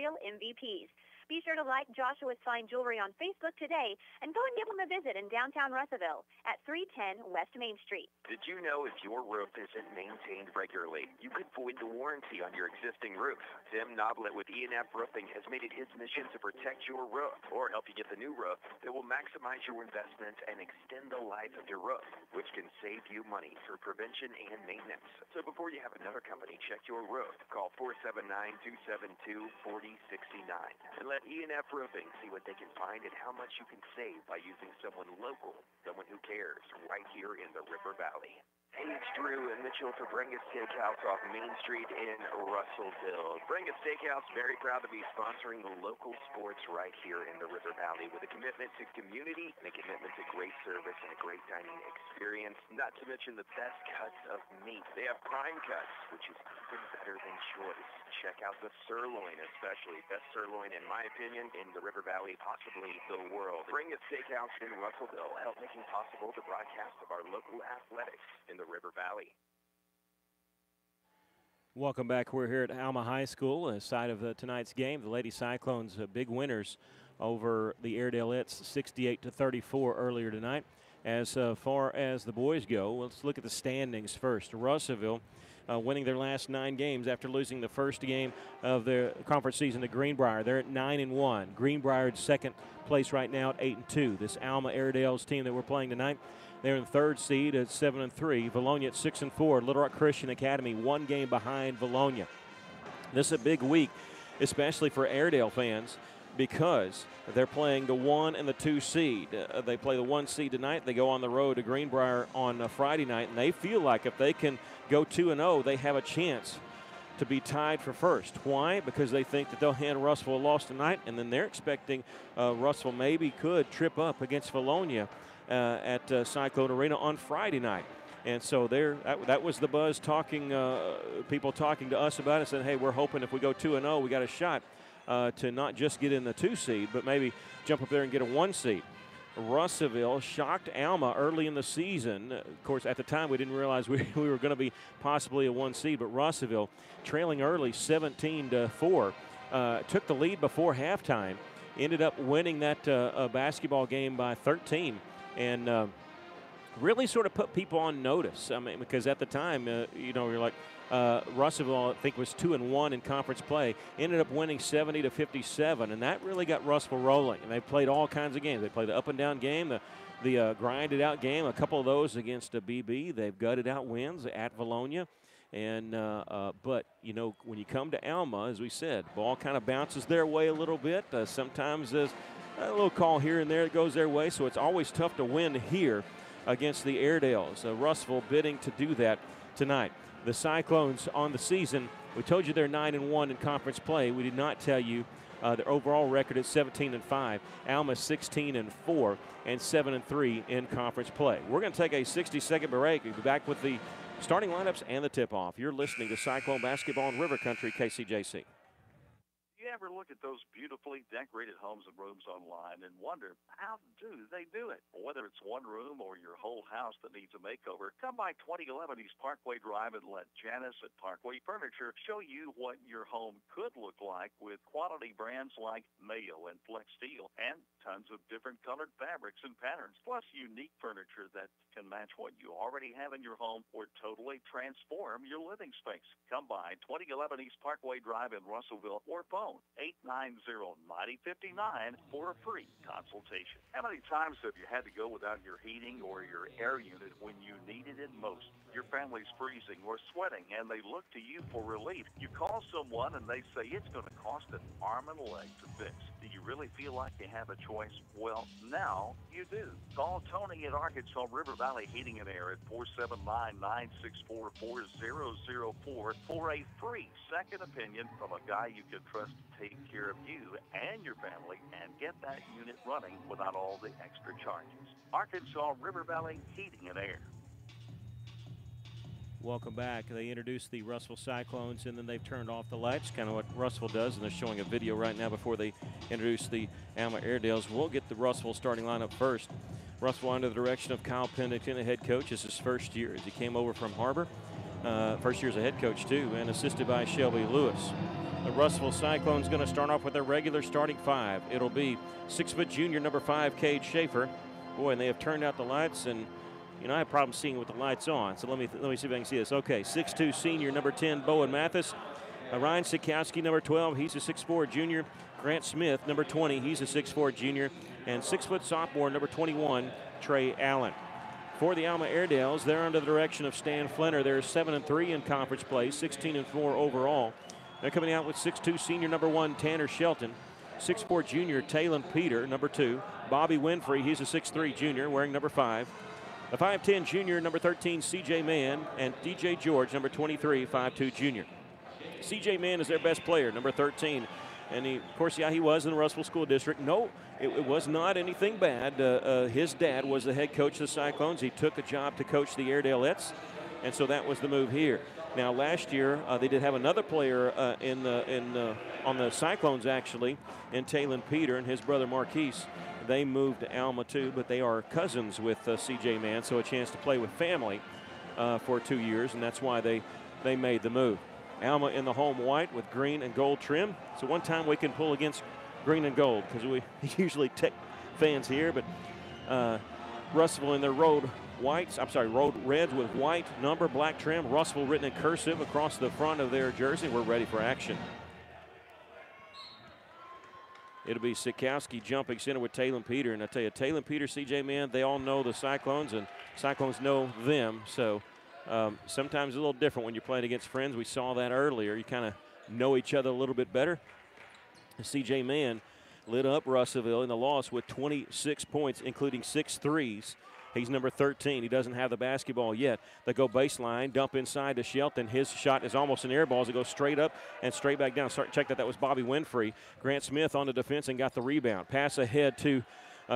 real MVPs. Be sure to like Joshua's Fine Jewelry on Facebook today and go and give him a visit in downtown Russellville at 310 West Main Street. Did you know if your roof isn't maintained regularly, you could void the warranty on your existing roof? Tim Noblet with E&F Roofing has made it his mission to protect your roof or help you get the new roof that will maximize your investment and extend the life of your roof, which can save you money for prevention and maintenance. So before you have another company check your roof, call 479-272-4069 and let E&F Roofing see what they can find and how much you can save by using someone local, someone who cares, right here in the River Valley. Hey, it's Drew and Mitchell for Brenga Steakhouse off Main Street in Russellville. Brenga Steakhouse, very proud to be sponsoring the local sports right here in the River Valley with a commitment to community and a commitment to great service and a great dining experience, not to mention the best cuts of meat. They have prime cuts, which is even better than choice. Check out the sirloin especially. Best sirloin, in my opinion, in the River Valley, possibly the world. Brenga Steakhouse in Russellville help making possible the broadcast of our local athletics in the River Valley. Welcome back. We're here at Alma High School, side of tonight's game. The Lady Cyclones, big winners over the Airedalettes, 68-34 earlier tonight. As far as the boys go, let's look at the standings first. Russellville winning their last 9 games after losing the first game of the conference season to Greenbrier. They're at 9-1. Greenbrier in second place right now at 8-2. This Alma Airedales team that we're playing tonight, they're in third seed at 7-3. Valonia at 6-4. Little Rock Christian Academy 1 game behind Valonia. This is a big week, especially for Airedale fans, because they're playing the 1 and the 2 seed. They play the 1 seed tonight. They go on the road to Greenbrier on Friday night, and they feel like if they can go 2-0, they have a chance to be tied for first. Why? Because they think that they'll hand Russellville a loss tonight, and then they're expecting Russellville maybe could trip up against Valonia at Cyclone Arena on Friday night. And so that was the buzz talking, people talking to us about it, saying, hey, we're hoping if we go 2-0, we got a shot to not just get in the 2 seed, but maybe jump up there and get a 1 seed. Russellville shocked Alma early in the season. Of course, at the time, we didn't realize we were going to be possibly a 1 seed, but Russellville, trailing early 17-4, took the lead before halftime, ended up winning that basketball game by 13, and really sort of put people on notice. I mean, because at the time, you're like, Russellville, I think, was 2-1 in conference play. Ended up winning 70-57, and that really got Russellville rolling. And they played all kinds of games. They played the up and down game, the grinded out game. A couple of those against BB. They've gutted out wins at Valonia. And but when you come to Alma, as we said, ball kind of bounces their way a little bit. Sometimes there's a little call here and there that goes their way. So it's always tough to win here against the Airedales. Russellville bidding to do that tonight. The Cyclones on the season, we told you they're 9-1 in conference play. We did not tell you their overall record is 17-5. Alma 16-4 and 7-3 in conference play. We're going to take a 60-second break. We'll be back with the starting lineups and the tip-off. You're listening to Cyclone Basketball in River Country, KCJC. You ever look at those beautifully decorated homes and rooms online and wonder, how do they do it? Whether it's one room or your whole house that needs a makeover, come by 2011 East Parkway Drive and let Janice at Parkway Furniture show you what your home could look like with quality brands like Mayo and Flex Steel and tons of different colored fabrics and patterns, plus unique furniture that can match what you already have in your home or totally transform your living space. Come by 2011 East Parkway Drive in Russellville or phone 890-9059 for a free consultation. How many times have you had to go without your heating or your air unit when you needed it most? Your family's freezing or sweating, and they look to you for relief. You call someone, and they say it's going to cost an arm and a leg to fix. Do you really feel like you have a choice? Well, now you do. Call Tony at Arkansas River Valley Heating and Air at 479-964-4004 for a free second opinion from a guy you can trust to take care of you and your family and get that unit running without all the extra charges. Arkansas River Valley Heating and Air. Welcome back. They introduced the Russellville Cyclones, and then they've turned off the lights, kind of what Russellville does, and they're showing a video right now before they introduce the Alma Airedales. We'll get the Russellville starting lineup first. Russellville under the direction of Kyle Pennington, the head coach. This is his first year as he came over from Harbor. First year as a head coach, too, and assisted by Shelby Lewis. The Russellville Cyclones going to start off with their regular starting 5. It'll be 6-foot junior number 5, Cade Schaefer. Boy, and they have turned out the lights, and you know I have problems seeing with the lights on. So let me see if I can see this. Okay, 6'2" senior number 10, Bowen Mathis. Ryan Sikowski, number 12, he's a 6'4" junior. Grant Smith, number 20, he's a 6'4" junior. And 6-foot sophomore, number 21, Trey Allen. For the Alma Airedales, they're under the direction of Stan Flenner. They're 7-3 in conference play, 16-4 overall. They're coming out with 6'2" senior number 1, Tanner Shelton. 6'4" junior, Talon Peter, number 2. Bobby Winfrey, he's a 6'3" junior, wearing number 5. A 5'10" junior, number 13, C.J. Mann. And DJ George, number 23, 5'2" junior. C.J. Mann is their best player, number 13. And he, of course, yeah, he was in the Russellville School District. No, it was not anything bad. His dad was the head coach of the Cyclones. He took a job to coach the Airedalettes, and so that was the move here. Now, last year, they did have another player on the Cyclones, actually, in Talon Peter and his brother Marquise. They moved to Alma, too, but they are cousins with C.J. Mann, so a chance to play with family for 2 years, and that's why they made the move. Alma in the home white with green and gold trim. So one time we can pull against green and gold because we usually Tech fans here, but Russellville in their road reds with white number, black trim, Russellville written in cursive across the front of their jersey. We're ready for action. It'll be Sikowski jumping center with Talon Peter. And I tell you, Talon Peter, C.J. Mann, they all know the Cyclones, and Cyclones know them. So sometimes a little different when you're playing against friends. We saw that earlier. You kind of know each other a little bit better. C.J. Mann lit up Russellville in the loss with 26 points, including 6 threes. He's number 13. He doesn't have the basketball yet. They go baseline, dump inside to Shelton. His shot is almost an air ball as it goes straight up and straight back down. Check that. That was Bobby Winfrey. Grant Smith on the defense and got the rebound. Pass ahead to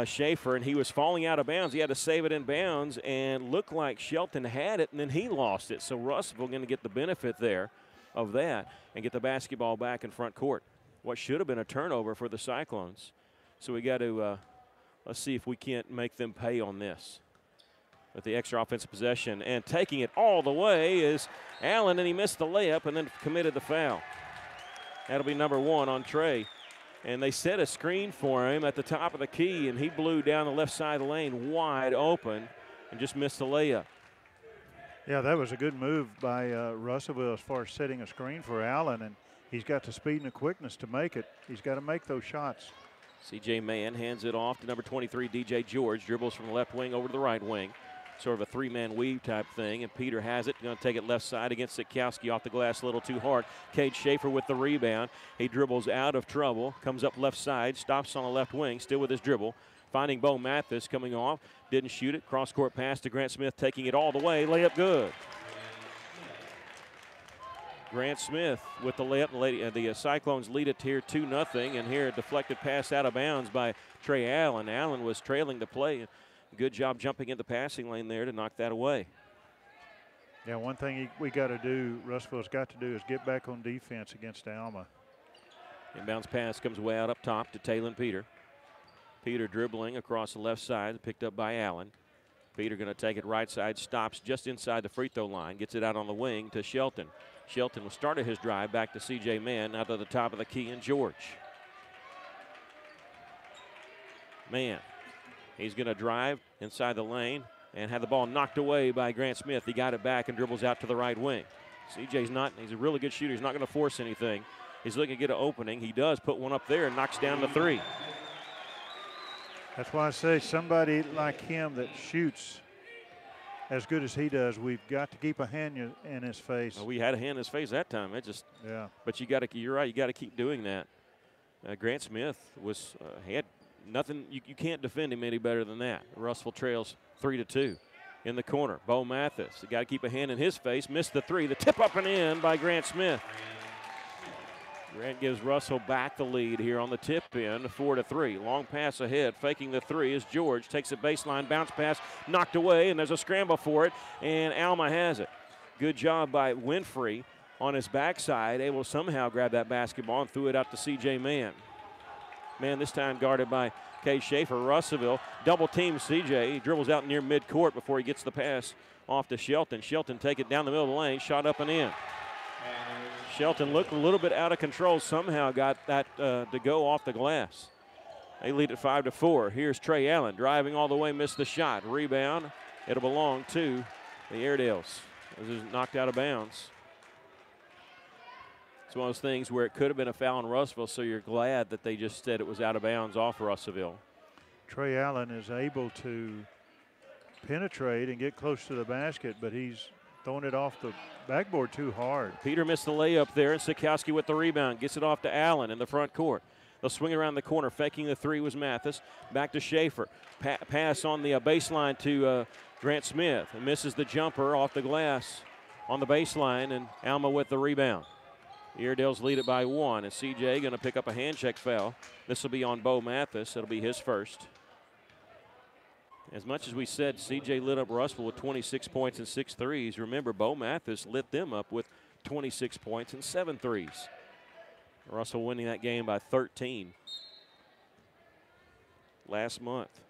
Schaefer, and he was falling out of bounds. He had to save it in bounds, and looked like Shelton had it, and then he lost it. So Russellville going to get the benefit there of that and get the basketball back in front court. What should have been a turnover for the Cyclones. So we got to let's see if we can't make them pay on this. With the extra offensive possession, and taking it all the way is Allen, and he missed the layup and then committed the foul. That'll be number 1 on Trey. And they set a screen for him at the top of the key, and he blew down the left side of the lane wide open and just missed the layup. Yeah, that was a good move by Russellville as far as setting a screen for Allen, and he's got the speed and the quickness to make it. He's got to make those shots. C.J. Mann hands it off to number 23, DJ George, dribbles from the left wing over to the right wing. Sort of a three-man weave type thing, and Peter has it. Going to take it left side against Sikowski off the glass a little too hard. Cade Schaefer with the rebound. He dribbles out of trouble, comes up left side, stops on the left wing, still with his dribble. Finding Bo Mathis coming off, didn't shoot it. Cross-court pass to Grant Smith, taking it all the way. Layup good. Grant Smith with the layup. The Cyclones lead it here 2-0, and here a deflected pass out of bounds by Trey Allen. Allen was trailing the play. Good job jumping in the passing lane there to knock that away. Yeah, one thing we got to do, Russellville's got to do, is get back on defense against Alma. Inbounds pass comes way out up top to Talon Peter. Peter dribbling across the left side, picked up by Allen. Peter going to take it right side, stops just inside the free throw line, gets it out on the wing to Shelton. Shelton will start his drive back to C.J. Mann, out to the top of the key, and George. Mann. He's going to drive inside the lane and had the ball knocked away by Grant Smith. He got it back and dribbles out to the right wing. CJ's he's a really good shooter. He's not going to force anything. He's looking to get an opening. He does put one up there and knocks down the 3. That's why I say somebody like him that shoots as good as he does, we've got to keep a hand in his face. Well, we had a hand in his face that time. Yeah. But you're right. You got to keep doing that. Grant Smith he had nothing. You can't defend him any better than that. Russellville trails 3-2 in the corner. Bo Mathis, you got to keep a hand in his face. Missed the 3. The tip up and in by Grant Smith. Grant gives Russell back the lead here on the tip in, 4-3. Long pass ahead, faking the 3 is George. Takes a baseline, bounce pass, knocked away, and there's a scramble for it, and Alma has it. Good job by Winfrey on his backside, able to somehow grab that basketball and threw it out to C.J. Mann. Mann this time guarded by Cade Schaefer. Russellville double teams C.J. He dribbles out near midcourt before he gets the pass off to Shelton. Shelton take it down the middle of the lane, shot up and in. Shelton looked a little bit out of control, somehow got that to go off the glass. They lead at 5-4. Here's Trey Allen driving all the way, missed the shot. Rebound, it'll belong to the Airedales. This is knocked out of bounds. It's one of those things where it could have been a foul on Russellville, so you're glad that they just said it was out of bounds off Russellville. Trey Allen is able to penetrate and get close to the basket, but he's throwing it off the backboard too hard. Peter missed the layup there, and Sikowski with the rebound. Gets it off to Allen in the front court. They'll swing around the corner. Faking the three was Mathis. Back to Schaefer. Pass on the baseline to Grant Smith. And misses the jumper off the glass on the baseline, and Alma with the rebound. The Airedales lead it by 1, and CJ going to pick up a hand check foul. This will be on Bo Mathis. It'll be his first. As much as we said, CJ lit up Russell with 26 points and 6 threes. Remember, Bo Mathis lit them up with 26 points and 7 threes. Russell winning that game by 13 last month.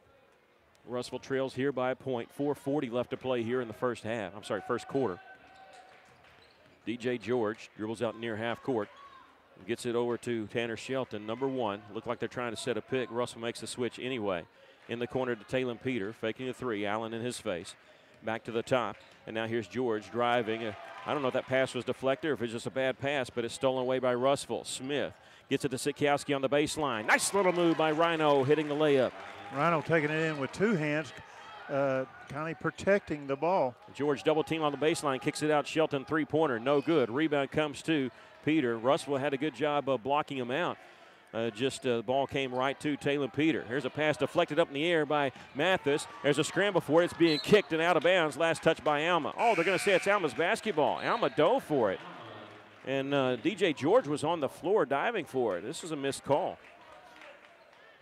Russell trails here by a point. 4:40 left to play here in the first quarter. DJ George dribbles out near half court. Gets it over to Tanner Shelton, number 1. Look like they're trying to set a pick. Russell makes the switch anyway. In the corner to Talon Peter, faking a three. Allen in his face. Back to the top. And now here's George driving. I don't know if that pass was deflected or if it's just a bad pass, but it's stolen away by Russellville. Smith gets it to Sikowski on the baseline. Nice little move by Rhino, hitting the layup. Rhino taking it in with 2 hands, kind of protecting the ball. George double team on the baseline, kicks it out. Shelton three-pointer, no good. Rebound comes to Peter. Russellville had a good job of blocking him out. The ball came right to Talon Peter. Here's a pass deflected up in the air by Mathis. There's a scramble for it. It's being kicked and out of bounds. Last touch by Alma. Oh, they're going to say it's Alma's basketball. Alma dove for it. And DJ George was on the floor diving for it. This is a missed call.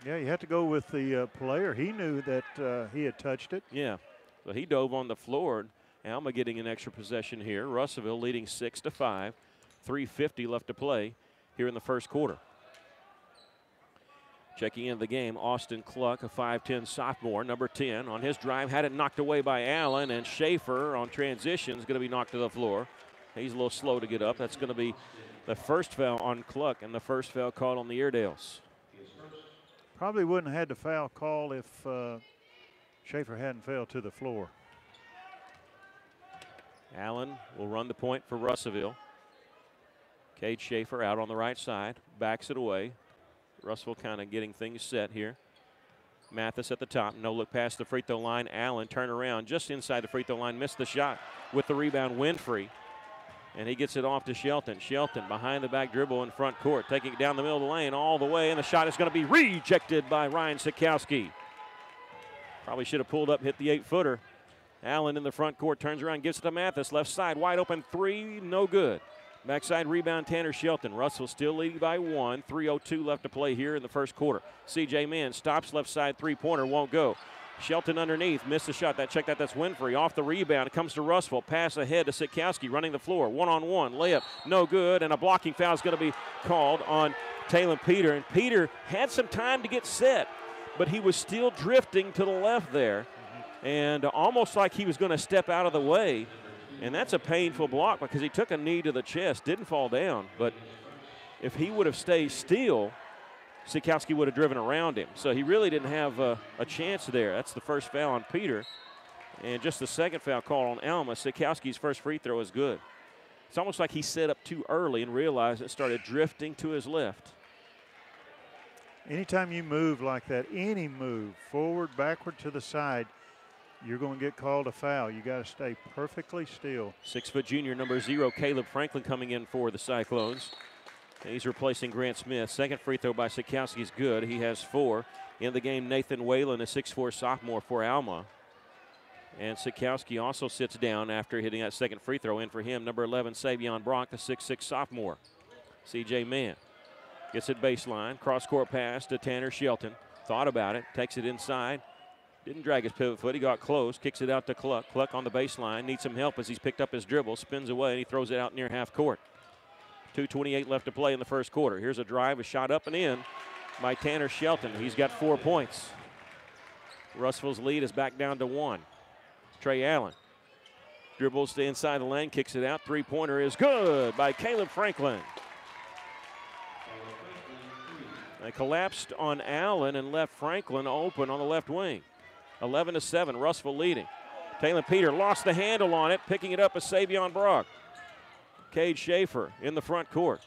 Yeah, you have to go with the player. He knew that he had touched it. Yeah, so he dove on the floor. Alma getting an extra possession here. Russellville leading 6-5. 3:50 left to play here in the first quarter. Checking in the game, Austin Cluck, a 5'10 sophomore, number 10. On his drive, had it knocked away by Allen, and Schaefer on transition is going to be knocked to the floor. He's a little slow to get up. That's going to be the first foul on Cluck and the first foul called on the Airedales. Probably wouldn't have had the foul call if Schaefer hadn't fell to the floor. Allen will run the point for Russellville. Cade Schaefer out on the right side, backs it away. Russellville kind of getting things set here. Mathis at the top, no look past the free throw line. Allen turn around just inside the free throw line, missed the shot. With the rebound, Winfrey. And he gets it off to Shelton. Shelton behind the back dribble in front court, taking it down the middle of the lane all the way, and the shot is going to be rejected by Ryan Sikowski. Probably should have pulled up, hit the 8-footer. Allen in the front court, turns around, gives it to Mathis. Left side, wide open three, no good. Backside rebound, Tanner Shelton. Russell still leading by 1. 3:02 left to play here in the first quarter. CJ Mann stops left side three-pointer, won't go. Shelton underneath, missed the shot. That's Winfrey. Off the rebound, it comes to Russellville. Pass ahead to Sikowski, running the floor. One-on-one, layup, no good, and a blocking foul is going to be called on Talon Peter. And Peter had some time to get set, but he was still drifting to the left there, and almost like he was going to step out of the way. And that's a painful block because he took a knee to the chest, didn't fall down. But if he would have stayed still, Sikowski would have driven around him. So he really didn't have a chance there. That's the first foul on Peter. And just the second foul call on Alma. Sikowski's first free throw is good. It's almost like he set up too early and realized it started drifting to his left. Anytime you move like that, any move, forward, backward, to the side, you're going to get called a foul. You got to stay perfectly still. 6-foot junior, number 0, Caleb Franklin coming in for the Cyclones. And he's replacing Grant Smith. Second free throw by Sikowski is good. He has 4. In the game, Nathan Whalen, a 6'4 sophomore for Alma. And Sikowski also sits down after hitting that second free throw in for him. Number 11, Savion Brock, the 6'6 sophomore. CJ Mann gets it baseline. Cross-court pass to Tanner Shelton. Thought about it, takes it inside. Didn't drag his pivot foot. He got close. Kicks it out to Cluck. Cluck on the baseline. Needs some help as he's picked up his dribble. Spins away, and he throws it out near half court. 2:28 left to play in the first quarter. Here's a drive, a shot up and in by Tanner Shelton. He's got 4 points. Russellville's lead is back down to 1. Trey Allen Dribbles to inside the lane, kicks it out. Three-pointer is good by Caleb Franklin. They collapsed on Allen and left Franklin open on the left wing. 11-7, Russell leading. Taylor Peter lost the handle on it, picking it up as Savion Brock. Cade Schaefer in the front court.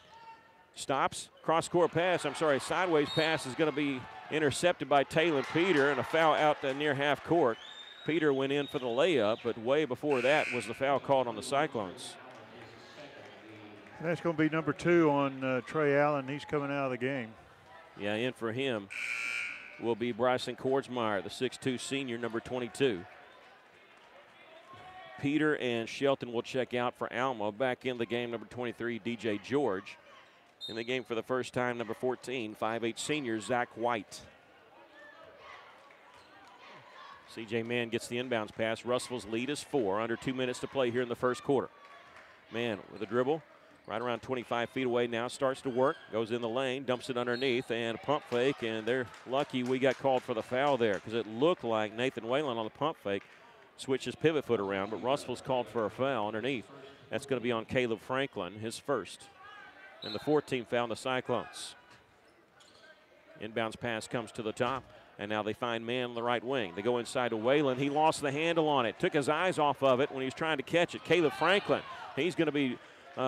Stops, cross-court pass, sideways pass is going to be intercepted by Taylor Peter, and a foul out the near half court. Peter went in for the layup, but way before that was the foul called on the Cyclones. And that's going to be number 2 on Trey Allen. He's coming out of the game. Yeah, in for him will be Bryson Kordsmeyer, the 6'2 senior, number 22. Peter and Shelton will check out for Alma. Back in the game, number 23, DJ George. In the game for the first time, number 14, 5'8 senior, Zach White. C.J. Mann gets the inbounds pass. Russell's lead is 4, under 2 minutes to play here in the first quarter. Mann with a dribble, right around 25 feet away now, starts to work, goes in the lane, dumps it underneath, and a pump fake, and they're lucky we got called for the foul there because it looked like Nathan Whalen on the pump fake switched his pivot foot around, but Russell's called for a foul underneath. That's going to be on Caleb Franklin, his first. And the 14th foul on the Cyclones. Inbounds pass comes to the top, and now they find Mann on the right wing. They go inside to Whalen. He lost the handle on it, took his eyes off of it when he was trying to catch it. Caleb Franklin, he's going to be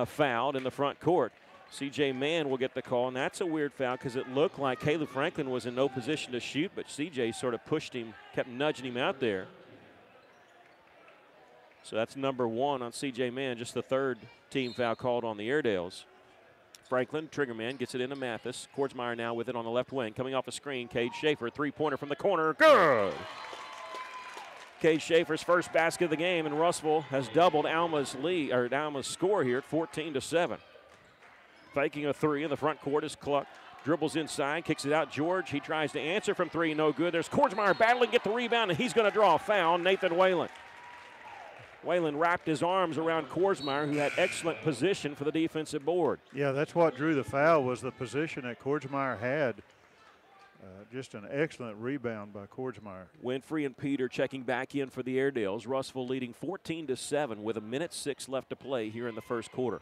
fouled in the front court. C.J. Mann will get the call, and that's a weird foul because it looked like Caleb Franklin was in no position to shoot, but C.J. sort of pushed him, kept nudging him out there. So that's number 1 on C.J. Mann, just the 3rd team foul called on the Airedales. Franklin, trigger man, gets it into Mathis. Kordsmeyer now with it on the left wing. Coming off a screen, Cade Schaefer, three-pointer from the corner, good! Cade Schaefer's first basket of the game, and Russell has doubled Alma's lead, or Alma's score here at 14-7. Faking a three in the front court is Cluck. Dribbles inside, kicks it out. George, he tries to answer from 3, no good. There's Kordsmeyer battling, get the rebound, and he's going to draw a foul. Nathan Whalen. Whalen wrapped his arms around Kordsmeyer, who had excellent position for the defensive board. Yeah, that's what drew the foul, was the position that Kordsmeyer had. Just an excellent rebound by Kordsmeyer. Winfrey and Peter checking back in for the Airedales. Russell leading 14-7 with 1:06 left to play here in the first quarter.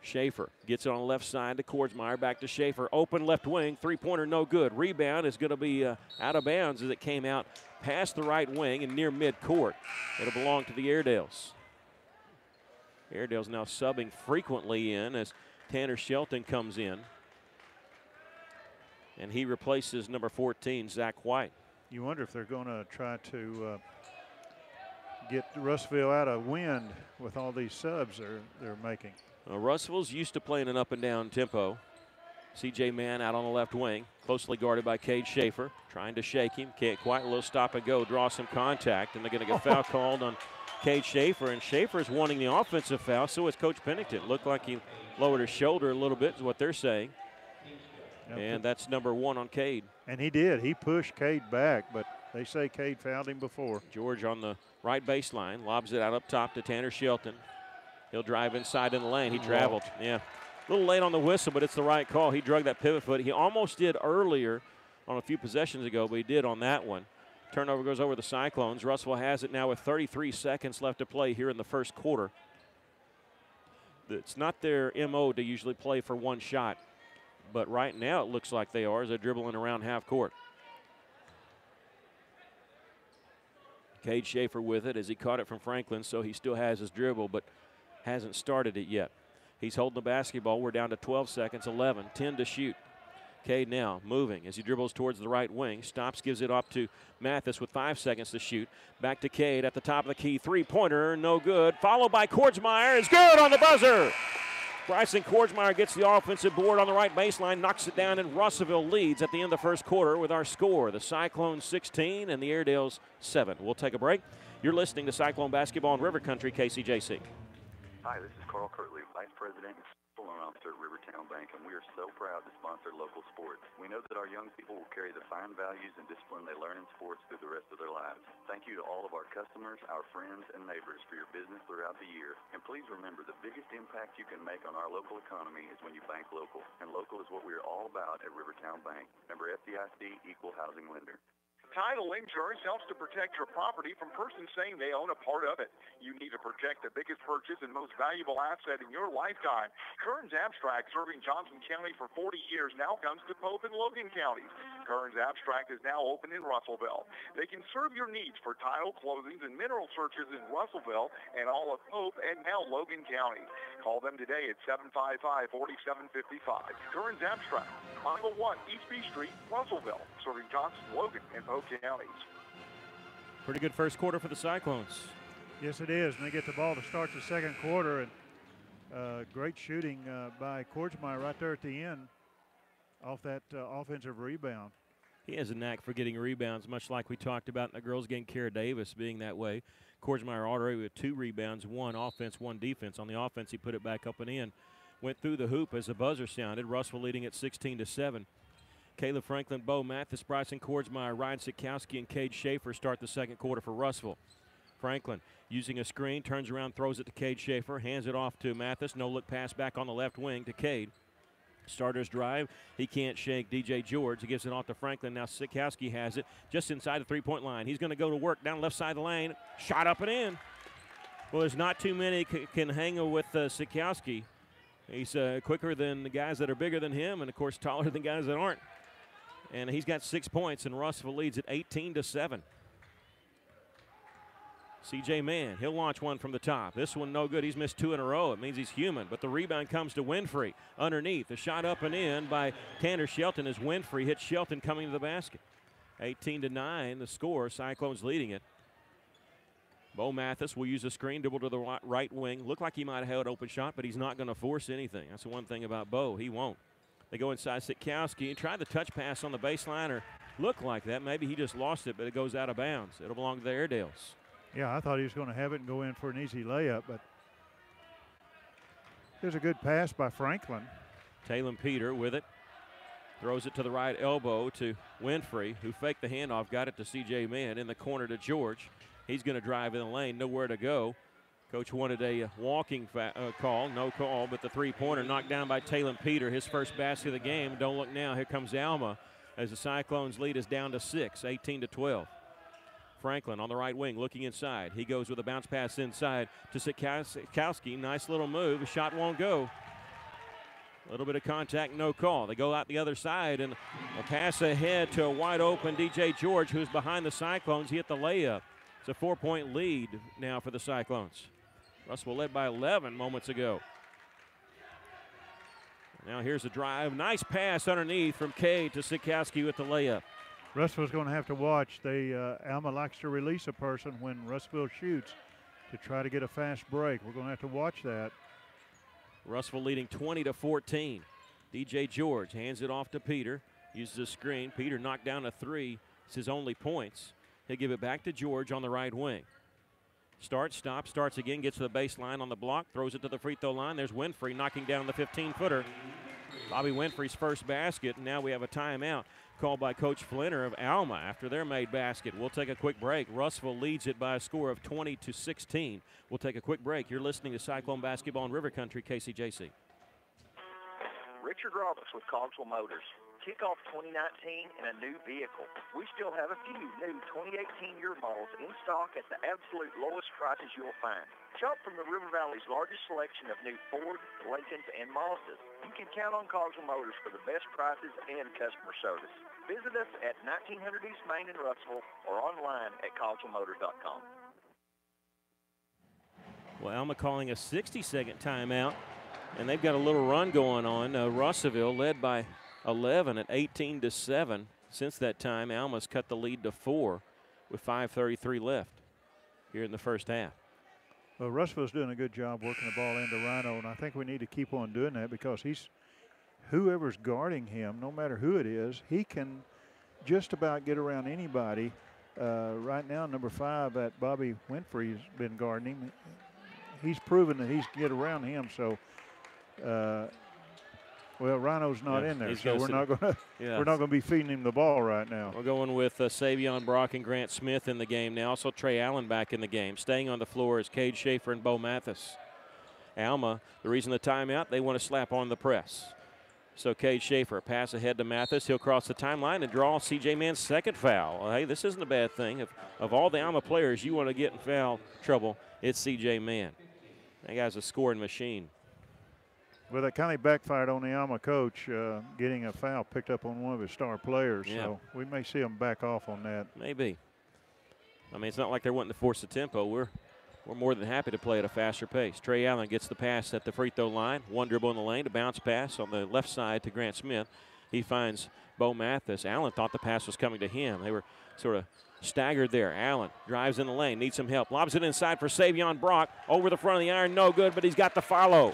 Schaefer gets it on the left side to Kordsmeyer, back to Schaefer. Open left wing, three-pointer no good. Rebound is going to be out of bounds as it came out past the right wing and near midcourt. It'll belong to the Airedales. Airedales now subbing frequently in as Tanner Shelton comes in. And he replaces number 14, Zach White. You wonder if they're going to try to get Russellville out of wind with all these subs they're making. Russell's used to playing an up and down tempo. C.J. Mann out on the left wing, closely guarded by Cade Schaefer, trying to shake him. Can't quite, a little stop and go, draw some contact, and they're going to get foul called on Cade Schaefer, and Schaefer's wanting the offensive foul, so is Coach Pennington. Looked like he lowered his shoulder a little bit is what they're saying. Yep. And that's number 1 on Cade. And he did. He pushed Cade back, but they say Cade fouled him before. George on the right baseline, lobs it out up top to Tanner Shelton. He'll drive inside in the lane. He traveled. Yeah. A little late on the whistle, but it's the right call. He drug that pivot foot. He almost did earlier on a few possessions ago, but he did on that one. Turnover goes over the Cyclones. Russell has it now with 33 seconds left to play here in the first quarter. It's not their MO to usually play for one shot, but right now it looks like they are as they're dribbling around half court. Cade Schaefer with it as he caught it from Franklin, so he still has his dribble, but hasn't started it yet. He's holding the basketball. We're down to 12 seconds, 11, 10 to shoot. Cade now moving as he dribbles towards the right wing. Stops, gives it up to Mathis with 5 seconds to shoot. Back to Cade at the top of the key. Three-pointer, no good. Followed by Kordsmeyer. Is good on the buzzer. Bryson Kordsmeyer gets the offensive board on the right baseline, knocks it down, and Russellville leads at the end of the first quarter with our score. The Cyclones 16 and the Airedales 7. We'll take a break. You're listening to Cyclone Basketball in River Country, KCJC. Hi, this is Carl Kirtley, Vice President and Loan Officer at Rivertown Bank, and we are so proud to sponsor local sports. We know that our young people will carry the fine values and discipline they learn in sports through the rest of their lives. Thank you to all of our customers, our friends, and neighbors for your business throughout the year. And please remember, the biggest impact you can make on our local economy is when you bank local. And local is what we are all about at Rivertown Bank. Member FDIC, Equal Housing Lender. Title insurance helps to protect your property from persons saying they own a part of it. You need to protect the biggest purchase and most valuable asset in your lifetime. Kearns Abstract, serving Johnson County for 40 years, now comes to Pope and Logan counties. Kearns Abstract is now open in Russellville. They can serve your needs for title closings and mineral searches in Russellville and all of Pope and now Logan County. Call them today at 755-4755. Kearns Abstract, 501 East B Street, Russellville, serving Johnson, Logan, and Pope counties. Pretty good first quarter for the Cyclones. Yes, it is. And they get the ball to start the second quarter. And great shooting by Korchmeyer right there at the end off that offensive rebound. He has a knack for getting rebounds, much like we talked about in the girls' game, Kara Davis being that way. Korchmeyer already with 2 rebounds, 1 offense, 1 defense. On the offense, he put it back up and in. Went through the hoop as the buzzer sounded. Russell leading at 16-7. Caleb Franklin, Bo Mathis, Bryson Korchmeyer, Ryan Sikowski, and Cade Schaefer start the second quarter for Russell. Franklin using a screen, turns around, throws it to Cade Schaefer, hands it off to Mathis. No-look pass back on the left wing to Cade. Starters drive. He can't shake DJ George. He gives it off to Franklin. Now Sikowski has it just inside the three-point line. He's going to go to work down left side of the lane. Shot up and in. Well, there's not too many can hang with Sikowski. He's quicker than the guys that are bigger than him and, of course, taller than guys that aren't. And he's got 6 points, and Russell leads at 18-7. C.J. Mann, he'll launch one from the top. This one no good. He's missed 2 in a row. It means he's human. But the rebound comes to Winfrey underneath. The shot up and in by Tanner Shelton as Winfrey hits Shelton coming to the basket. 18-9, the score. Cyclones leading it. Bo Mathis will use a screen, dribble to the right wing. Looked like he might have held open shot, but he's not going to force anything. That's the one thing about Bo. He won't. They go inside Sikowski and try the touch pass on the baseline, or look like that. Maybe he just lost it, but it goes out of bounds. It'll belong to the Airedales. Yeah, I thought he was going to have it and go in for an easy layup, but there's a good pass by Franklin. Talon Peter with it. Throws it to the right elbow to Winfrey, who faked the handoff, got it to C.J. Mann in the corner to George. He's going to drive in the lane, nowhere to go. Coach wanted a walking call, no call, but the three-pointer knocked down by Talon Peter, his first basket of the game. Don't look now, here comes Alma as the Cyclones lead is down to 6, 18-12. Franklin on the right wing looking inside. He goes with a bounce pass inside to Sikowski. Nice little move. The shot won't go. A little bit of contact, no call. They go out the other side and a pass ahead to a wide open DJ George, who's behind the Cyclones. He hit the layup. It's a 4-point lead now for the Cyclones. Russell led by 11 moments ago. Now here's a drive. Nice pass underneath from Cade to Sikowski with the layup. Russell's going to have to watch. Alma likes to release a person when Russellville shoots to try to get a fast break. We're going to have to watch that. Russellville leading 20-14. DJ George hands it off to Peter. Uses a screen. Peter knocked down a 3. It's his only points. He'll give it back to George on the right wing. Starts, stops, starts again, gets to the baseline on the block, throws it to the free throw line. There's Winfrey knocking down the 15-footer. Bobby Winfrey's first basket, and now we have a timeout called by Coach Flinner of Alma after their made basket. We'll take a quick break. Russellville leads it by a score of 20-16. We'll take a quick break. You're listening to Cyclone Basketball in River Country, KCJC. Richard Roberts with Cogswell Motors. Kick off 2019 in a new vehicle. We still have a few new 2018 year models in stock at the absolute lowest prices you'll find. Shop from the River Valley's largest selection of new Ford, Lincolns, and Mazdas. You can count on Cogswell Motors for the best prices and customer service. Visit us at 1900 East Main in Russellville or online at cogswellmotors.com. Well, Alma calling a 60-second timeout, and they've got a little run going on. Russellville led by 11 at 18-7. Since that time, Alma's cut the lead to 4 with 5:33 left here in the first half. Well, Russellville's doing a good job working the ball into Rhino, and I think we need to keep on doing that because whoever's guarding him, no matter who it is, he can just about get around anybody. Right now, number 5, that Bobby Winfrey has been guarding him. He's proven that he's get around him, so well, Rhino's not in there, so we're not going to be feeding him the ball right now. We're going with Savion Brock and Grant Smith in the game now. Also Trey Allen back in the game. Staying on the floor is Cade Schaefer and Bo Mathis. Alma, the reason the timeout, they want to slap on the press. So Cade Schaefer, pass ahead to Mathis. He'll cross the timeline and draw C.J. Mann's second foul. Well, hey, this isn't a bad thing. Of all the Alma players you want to get in foul trouble, it's C.J. Mann. That guy's a scoring machine. Well, that kind of backfired on the Alma coach, getting a foul picked up on one of his star players. Yeah. So we may see him back off on that. Maybe. I mean, it's not like they're wanting to force the tempo. We're more than happy to play at a faster pace. Trey Allen gets the pass at the free throw line. One dribble in the lane, a bounce pass on the left side to Grant Smith. He finds Bo Mathis. Allen thought the pass was coming to him. They were sort of staggered there. Allen drives in the lane, needs some help. Lobs it inside for Savion Brock. Over the front of the iron, no good, but he's got the follow.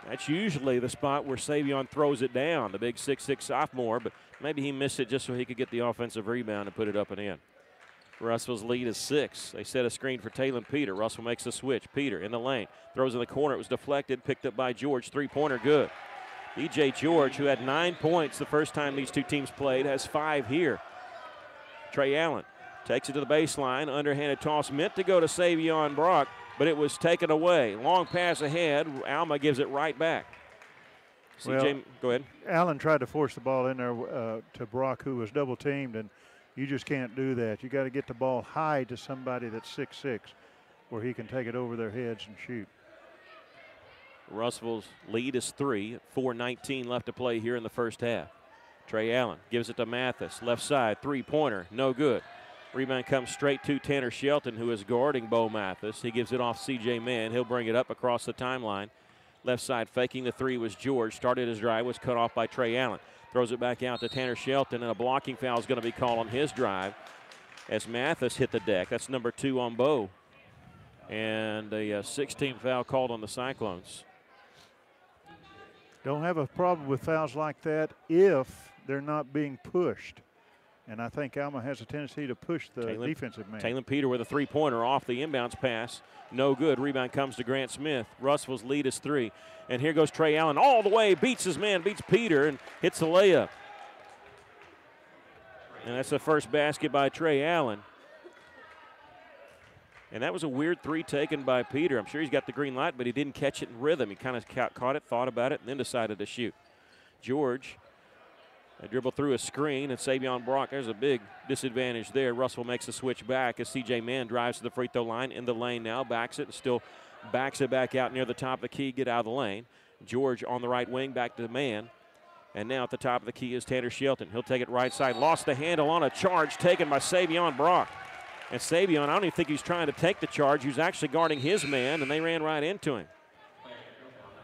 That's usually the spot where Savion throws it down, the big 6'6" sophomore, but maybe he missed it just so he could get the offensive rebound and put it up and in. Russell's lead is 6. They set a screen for Talon Peter. Russell makes the switch. Peter in the lane. Throws in the corner. It was deflected. Picked up by George. Three-pointer good. DJ George, who had 9 points the first time these two teams played, has 5 here. Trey Allen takes it to the baseline. Underhanded toss meant to go to Savion Brock, but it was taken away. Long pass ahead. Alma gives it right back. Well, go ahead. Allen tried to force the ball in there to Brock, who was double-teamed, and you just can't do that. You got to get the ball high to somebody that's 6'6", where he can take it over their heads and shoot. Russell's lead is 3. 4:19 left to play here in the first half. Trey Allen gives it to Mathis. Left side, three-pointer, no good. Rebound comes straight to Tanner Shelton, who is guarding Bo Mathis. He gives it off C.J. Mann. He'll bring it up across the timeline. Left side faking the three was George. Started his drive, was cut off by Trey Allen. Throws it back out to Tanner Shelton, and a blocking foul is going to be called on his drive as Mathis hit the deck. That's number 2 on Bo. And a 16 foul called on the Cyclones. Don't have a problem with fouls like that if they're not being pushed. And I think Alma has a tendency to push the defensive man. Talon Peter with a three-pointer off the inbounds pass. No good. Rebound comes to Grant Smith. Russell's lead is 3. And here goes Trey Allen all the way. Beats his man, beats Peter, and hits the layup. And that's the first basket by Trey Allen. And that was a weird three taken by Peter. I'm sure he's got the green light, but he didn't catch it in rhythm. He kind of caught it, thought about it, and then decided to shoot. George, a dribble through a screen, and Savion Brock, there's a big disadvantage there. Russell makes the switch back as C.J. Mann drives to the free throw line in the lane now, backs it, and still backs it back out near the top of the key, get out of the lane. George on the right wing, back to Mann. And now at the top of the key is Tanner Shelton. He'll take it right side. Lost the handle on a charge taken by Savion Brock. And Savion, I don't even think he's trying to take the charge. He was actually guarding his man, and they ran right into him.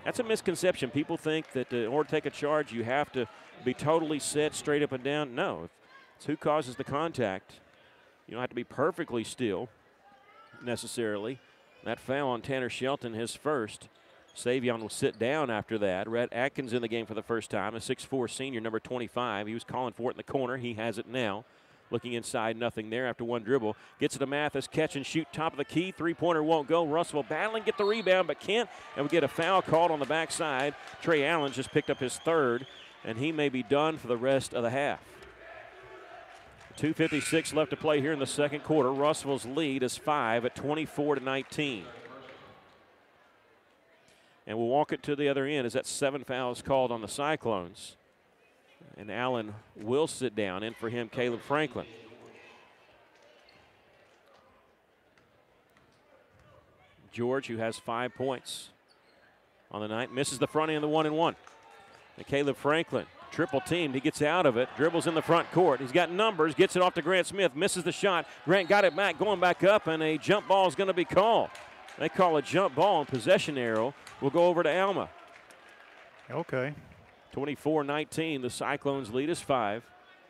That's a misconception. People think that in order to take a charge, you have to be totally set straight up and down. No, it's who causes the contact. You don't have to be perfectly still necessarily. That foul on Tanner Shelton, his first. Savion will sit down after that. Rhett Atkins in the game for the first time, a 6'4" senior, number 25. He was calling for it in the corner. He has it now. Looking inside, nothing there after one dribble. Gets it to Mathis, catch and shoot, top of the key. Three-pointer won't go. Russell battling, get the rebound, but can't. And we get a foul called on the backside. Trey Allen just picked up his third, and he may be done for the rest of the half. 2:56 left to play here in the second quarter. Russell's lead is 5 at 24-19. And we'll walk it to the other end as that 7 fouls called on the Cyclones. And Allen will sit down. In for him, Caleb Franklin. George, who has 5 points on the night, misses the front end of the 1-and-1. And Caleb Franklin, triple teamed. He gets out of it, dribbles in the front court. He's got numbers, gets it off to Grant Smith, misses the shot. Grant got it back, going back up, and a jump ball is going to be called. They call a jump ball, and possession arrow will go over to Alma. Okay. 24-19, the Cyclones lead is 5.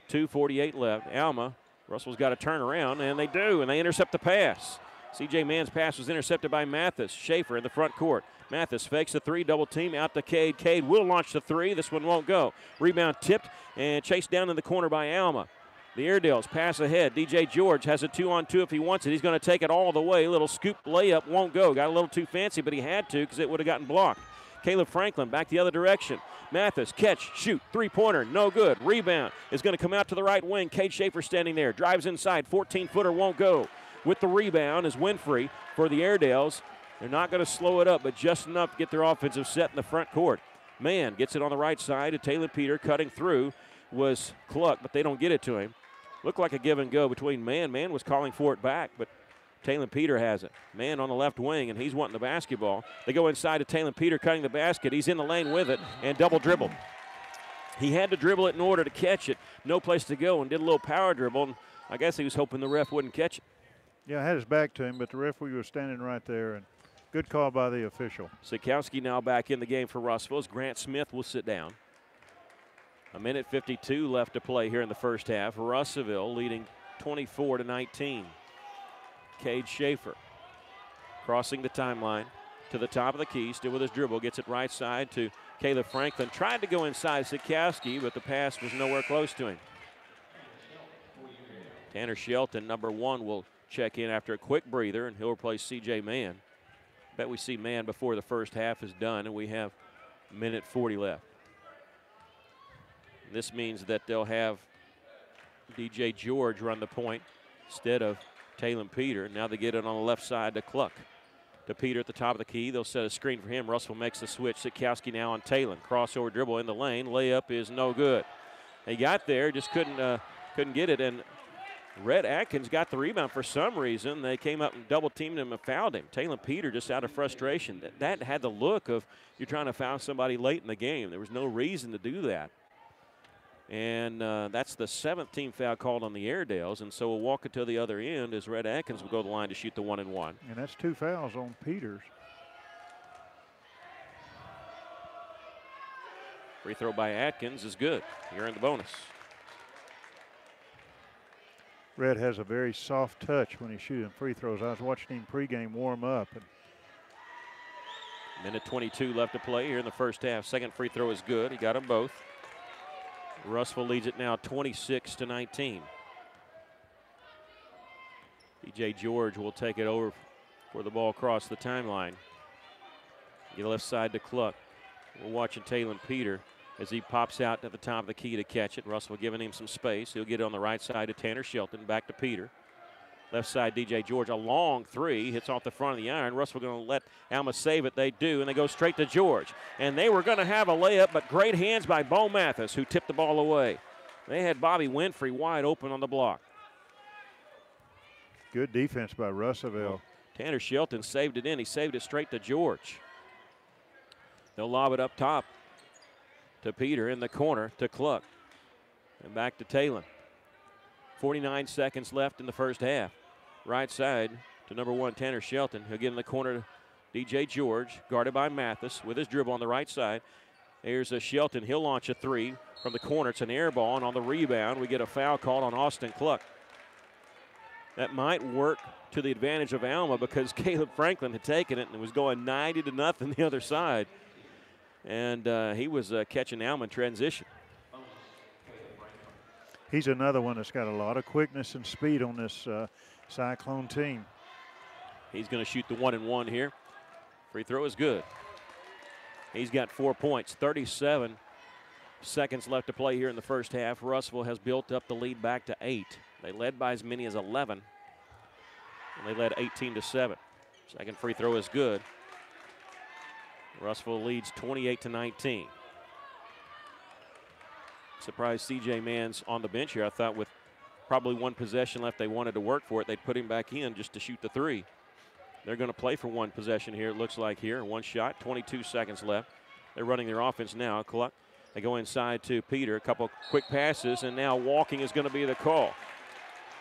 2:48 left. Alma, Russell's got to turn around, and they do, and they intercept the pass. C.J. Mann's pass was intercepted by Mathis. Schaefer in the front court. Mathis fakes the three, double team out to Cade. Cade will launch the three. This one won't go. Rebound tipped and chased down in the corner by Alma. The Airedales pass ahead. DJ George has a 2-on-2 if he wants it. He's going to take it all the way. A little scoop layup won't go. Got a little too fancy, but he had to because it would have gotten blocked. Caleb Franklin back the other direction. Mathis, catch, shoot, three-pointer, no good. Rebound is going to come out to the right wing. Cade Schaefer standing there, drives inside, 14-footer won't go. With the rebound is Winfrey for the Airedales. They're not going to slow it up, but just enough to get their offensive set in the front court. Mann gets it on the right side to Taylor Peter. Cutting through was Cluck, but they don't get it to him. Looked like a give and go between Mann. Mann was calling for it back, but Taylor Peter has it. Mann on the left wing, and he's wanting the basketball. They go inside to Taylor Peter, cutting the basket. He's in the lane with it and double dribbled. He had to dribble it in order to catch it. No place to go, and did a little power dribble. And I guess he was hoping the ref wouldn't catch it. Yeah, I had his back to him, but the referee was standing right there, and good call by the official. Sikowski now back in the game for Russell as Grant Smith will sit down. 1:52 left to play here in the first half. Russellville leading 24-19. Cade Schaefer crossing the timeline to the top of the key, still with his dribble, gets it right side to Caleb Franklin. Tried to go inside Sikowski, but the pass was nowhere close to him. Tanner Shelton, number 1, will check in after a quick breather, and he'll replace C.J. Mann. Bet we see Mann before the first half is done, and we have 1:40 left. This means that they'll have DJ George run the point instead of Taylor Peter. Now they get it on the left side to Cluck. To Peter at the top of the key. They'll set a screen for him. Russell makes the switch. Sikowski now on Taylor. Crossover dribble in the lane. Layup is no good. He got there, just couldn't get it. And Red Atkins got the rebound for some reason. They came up and double teamed him and fouled him. Taylor Peter just out of frustration. That had the look of you're trying to foul somebody late in the game. There was no reason to do that. And that's the 7th team foul called on the Airedales, and so we'll walk it to the other end as Red Atkins will go to the line to shoot the 1-and-1. And that's 2 fouls on Peters. Free throw by Atkins is good. You're in the bonus. Red has a very soft touch when he's shooting free throws. I was watching him pregame warm up. And 1:22 left to play here in the first half. Second free throw is good. He got them both. Russell leads it now 26-19. DJ George will take it over for the ball across the timeline. Get left side to Cluck. We're watching Taylor Peter as he pops out to the top of the key to catch it. Russell giving him some space. He'll get it on the right side to Tanner Shelton. Back to Peter. Left side, DJ George, a long 3, hits off the front of the iron. Russell going to let Alma save it. They do, and they go straight to George. And they were going to have a layup, but great hands by Bo Mathis, who tipped the ball away. They had Bobby Winfrey wide open on the block. Good defense by Russellville. Tanner Shelton saved it in. He saved it straight to George. They'll lob it up top to Peter in the corner to Cluck. And back to Taylor. 49 seconds left in the first half. Right side to number 1, Tanner Shelton. He'll get in the corner to DJ George, guarded by Mathis with his dribble on the right side. Here's a Shelton. He'll launch a 3 from the corner. It's an air ball, and on the rebound, we get a foul called on Austin Cluck. That might work to the advantage of Alma because Caleb Franklin had taken it and it was going 90-0 the other side. And he was catching Alma in transition. He's another one that's got a lot of quickness and speed on this Cyclone team. He's going to shoot the 1-and-1 here. Free throw is good. He's got 4 points. 37 seconds left to play here in the first half. Russellville has built up the lead back to 8. They led by as many as 11. And they led 18-7. Second free throw is good. Russellville leads 28-19. Surprised C.J. Mann's on the bench here. I thought with probably 1 possession left, they wanted to work for it. They'd put him back in just to shoot the 3. They're going to play for 1 possession here, it looks like here. 1 shot, 22 seconds left. They're running their offense now. Cluck. They go inside to Peter. A couple quick passes, and now walking is going to be the call.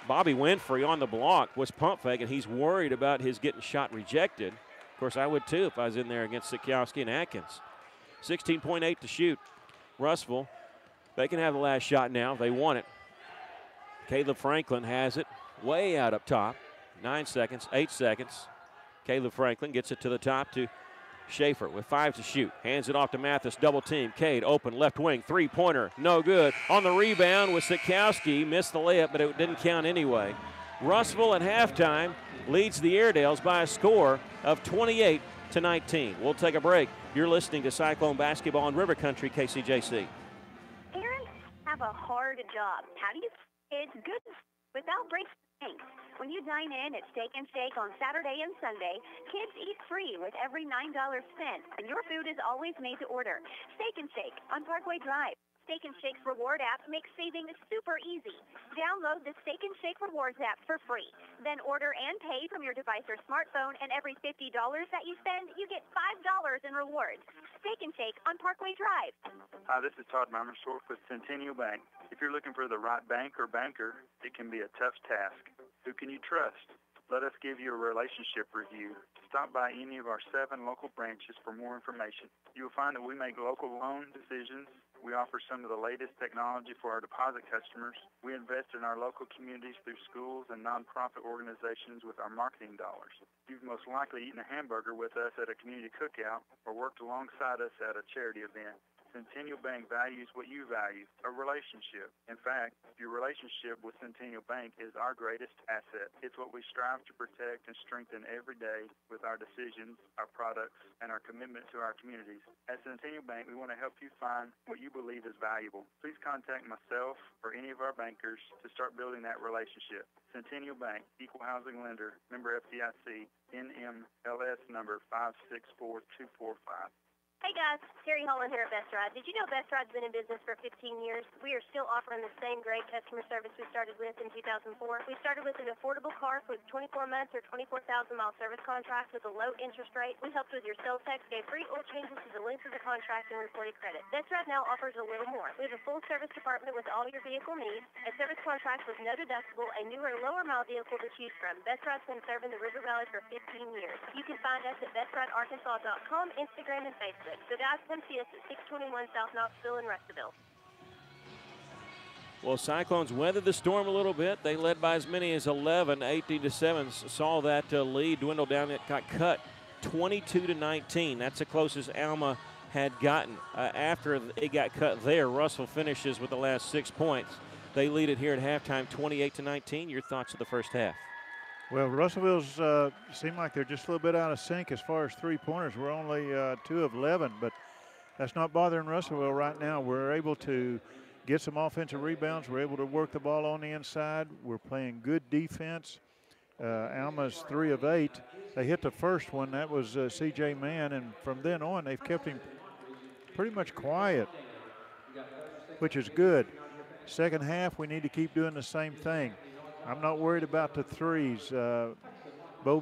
Bobby Winfrey on the block was pump fake, and he's worried about his getting shot rejected. Of course, I would too if I was in there against Sikowski and Atkins. 16.8 to shoot. Russellville, they can have the last shot now if they want it. Caleb Franklin has it way out up top. 9 seconds, 8 seconds. Caleb Franklin gets it to the top to Schaefer with 5 to shoot. Hands it off to Mathis, double team. Cade open, left wing, 3-pointer, no good. On the rebound with Sikowski, missed the layup, but it didn't count anyway. Russellville at halftime leads the Airedales by a score of 28-19. We'll take a break. You're listening to Cyclone Basketball in River Country, KCJC. Parents have a hard job. How do you it's good without breaks Thanks. When you dine in at Steak and Shake on Saturday and Sunday, kids eat free with every $9 spent, and your food is always made to order. Steak and Shake on Parkway Drive. Steak and Shake's reward app makes saving super easy. Download the Steak and Shake Rewards app for free. Then order and pay from your device or smartphone, and every $50 that you spend, you get $5 in rewards. Steak and Shake on Parkway Drive. Hi, this is Todd Mamersdorf with Centennial Bank. If you're looking for the right bank or banker, it can be a tough task. Who can you trust? Let us give you a relationship review. Stop by any of our 7 local branches for more information. You will find that we make local loan decisions. We offer some of the latest technology for our deposit customers. We invest in our local communities through schools and nonprofit organizations with our marketing dollars. You've most likely eaten a hamburger with us at a community cookout or worked alongside us at a charity event. Centennial Bank values what you value, a relationship. In fact, your relationship with Centennial Bank is our greatest asset. It's what we strive to protect and strengthen every day with our decisions, our products, and our commitment to our communities. At Centennial Bank, we want to help you find what you believe is valuable. Please contact myself or any of our bankers to start building that relationship. Centennial Bank, Equal Housing Lender, member FDIC, NMLS number 564245. Hey guys, Terry Holland here at Best Ride. Did you know Best Ride's been in business for 15 years? We are still offering the same great customer service we started with in 2004. We started with an affordable car with 24 months or 24,000-mile service contract with a low interest rate. We helped with your sales tax, gave free oil changes to the length of the contract, and reported credit. Best Ride now offers a little more. We have a full service department with all your vehicle needs, a service contract with no deductible, a newer, lower-mile vehicle to choose from. Best Ride's been serving the River Valley for 15 years. You can find us at BestRideArkansas.com, Instagram, and Facebook. So guys, come see us at 621 South Knoxville in Russellville. Well, Cyclones weathered the storm a little bit. They led by as many as 11, 18-7. Saw that lead dwindle down. It got cut 22-19. That's the closest Alma had gotten. After it got cut there, Russell finishes with the last 6 points. They lead it here at halftime, 28-19. Your thoughts of the first half? Well, Russellville's seem like they're just a little bit out of sync as far as three-pointers. We're only 2 of 11, but that's not bothering Russellville right now. We're able to get some offensive rebounds. We're able to work the ball on the inside. We're playing good defense. Alma's 3 of 8. They hit the first one. That was C.J. Mann, and from then on they've kept him pretty much quiet, which is good. Second half, we need to keep doing the same thing. I'm not worried about the threes. Bo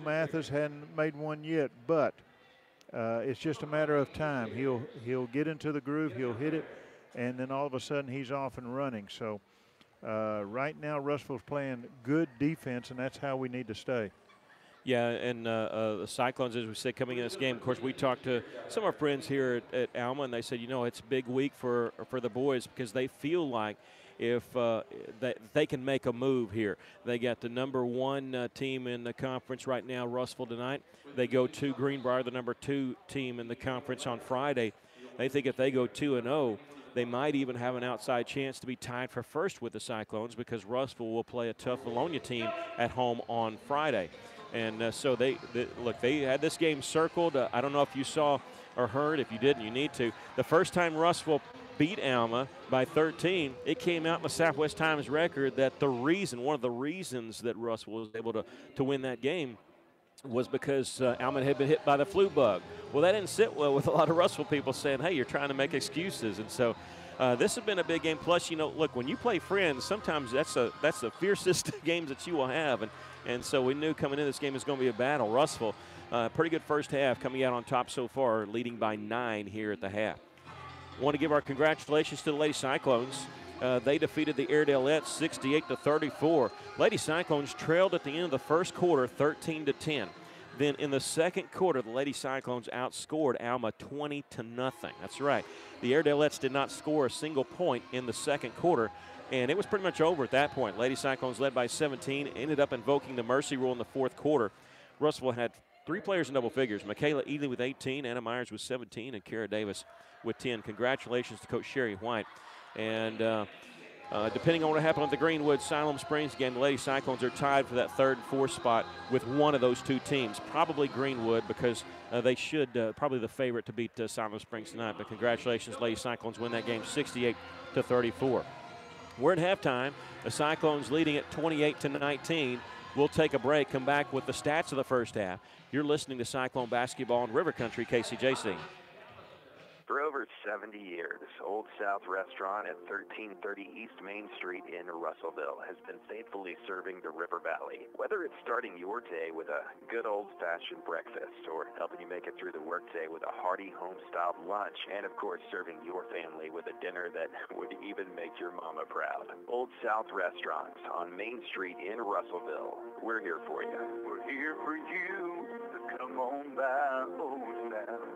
Mathis hadn't made one yet, but it's just a matter of time. He'll get into the groove, he'll hit it, and then all of a sudden he's off and running. So right now Russellville's playing good defense, and that's how we need to stay. Yeah, and the Cyclones, as we said, coming in this game, of course, we talked to some of our friends here at Alma, and they said, you know, it's a big week for the boys because they feel like if that they can make a move here. They got the number 1 team in the conference right now, Russellville, tonight. They go to Greenbrier, the number 2 team in the conference on Friday. They think if they go 2-0, they might even have an outside chance to be tied for first with the Cyclones because Russellville will play a tough Bologna team at home on Friday. And so they had this game circled. I don't know if you saw or heard. If you didn't, you need to. The first time Russellville beat Alma by 13, it came out in the Southwest Times record that one of the reasons that Russellville was able to win that game was because Alma had been hit by the flu bug. Well, that didn't sit well with a lot of Russellville people saying, hey, you're trying to make excuses. And so this has been a big game. Plus, you know, look, when you play friends, sometimes that's the fiercest games that you will have. And so we knew coming into this game is going to be a battle. Russellville, pretty good first half, coming out on top so far, leading by 9 here at the half. Want to give our congratulations to the Lady Cyclones. They defeated the Airedalettes 68-34. Lady Cyclones trailed at the end of the first quarter 13-10. Then in the second quarter, the Lady Cyclones outscored Alma 20-0. That's right. The Airedalettes did not score a single point in the second quarter, and it was pretty much over at that point. Lady Cyclones led by 17, ended up invoking the mercy rule in the fourth quarter. Russellville had 3 players in double figures. Michaela Ely with 18, Anna Myers with 17, and Kara Davis with 10. Congratulations to Coach Sherry White. And depending on what happened with the Greenwood Siloam Springs game, the Lady Cyclones are tied for that 3rd and 4th spot with one of those 2 teams, probably Greenwood, because they should probably the favorite to beat Siloam Springs tonight. But congratulations, Lady Cyclones win that game 68-34. We're at halftime. The Cyclones leading at 28-19. We'll take a break, come back with the stats of the first half. You're listening to Cyclone Basketball in River Country, KCJC. For over 70 years, Old South Restaurant at 1330 East Main Street in Russellville has been faithfully serving the River Valley. Whether it's starting your day with a good old-fashioned breakfast or helping you make it through the workday with a hearty home-style lunch, and of course serving your family with a dinner that would even make your mama proud. Old South Restaurant on Main Street in Russellville. We're here for you. We're here for you. Come on by Old South.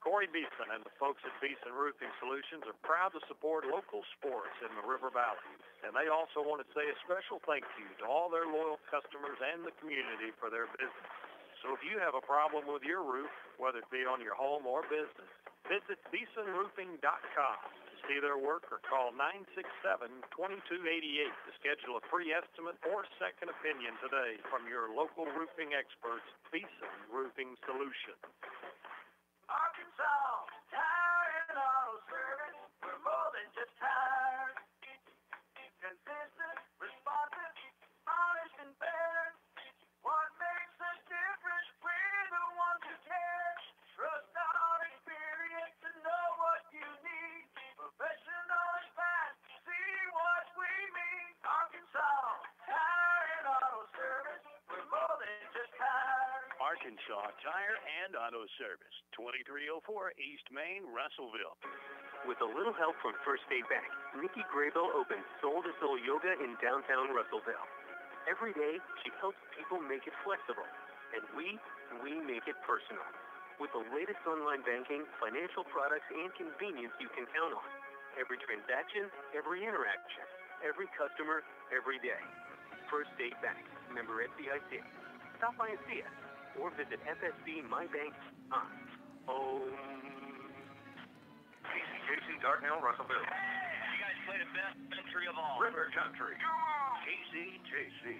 Corey Beeson and the folks at Beeson Roofing Solutions are proud to support local sports in the River Valley. And they also want to say a special thank you to all their loyal customers and the community for their business. So if you have a problem with your roof, whether it be on your home or business, visit BeesonRoofing.com to see their work or call 967-2288 to schedule a free estimate or second opinion today from your local roofing experts, Beeson Roofing Solutions. Arkansas Tire and Auto Service, we're more than just tires. Consistent, responsive, honest and fair. What makes us different? We're the ones who care. Trust our experience to know what you need. Professional and fast, see what we mean. Arkansas Tire and Auto Service, we're more than just tires. Arkansas Tire and Auto Service, 2304 East Main, Russellville. With a little help from First Aid Bank, Nikki Graybill opens Soul to Soul Yoga in downtown Russellville. Every day, she helps people make it flexible, and we make it personal. With the latest online banking, financial products, and convenience you can count on. Every transaction, every interaction, every customer, every day. First Aid Bank, member FDIC. Stop by and see us, or visit FSBMyBank.com. KCJC, Dartmouth, Russellville. You guys play the best country of all. River Country. KCJC.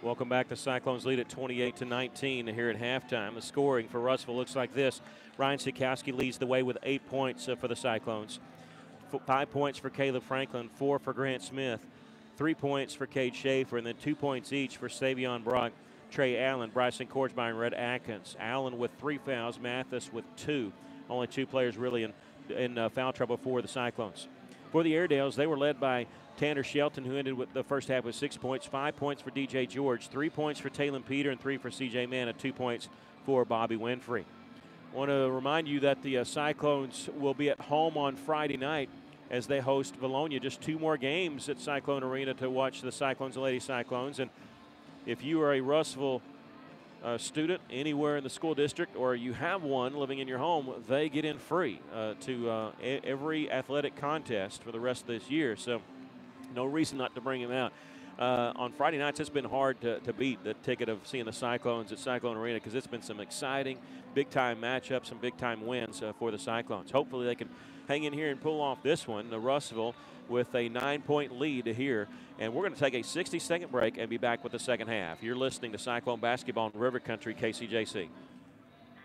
Welcome back. The Cyclones lead at 28-19 here at halftime. The scoring for Russellville looks like this. Ryan Sikowski leads the way with 8 points for the Cyclones. 5 points for Caleb Franklin, 4 for Grant Smith, 3 points for Cade Schaefer, and then 2 points each for Savion Brock, Trey Allen, Bryson Korchmeyer, and Red Atkins. Allen with 3 fouls, Mathis with 2. Only 2 players really in foul trouble for the Cyclones. For the Airedales, they were led by Tanner Shelton, who ended with the first half with 6 points, 5 points for DJ George, 3 points for Talon Peter, and 3 for CJ Mann, and 2 points for Bobby Winfrey. I want to remind you that the Cyclones will be at home on Friday night as they host Valonia. Just 2 more games at Cyclone Arena to watch the Cyclones and Lady Cyclones. And if you are a Russellville student anywhere in the school district, or you have one living in your home, they get in free to every athletic contest for the rest of this year. So no reason not to bring him out. On Friday nights, it's been hard to beat the ticket of seeing the Cyclones at Cyclone Arena, because it's been some exciting big-time matchups and big-time wins for the Cyclones. Hopefully they can hang in here and pull off this one. Russellville with a 9-point lead here. And we're going to take a 60-second break and be back with the second half. You're listening to Cyclone Basketball in River Country, KCJC.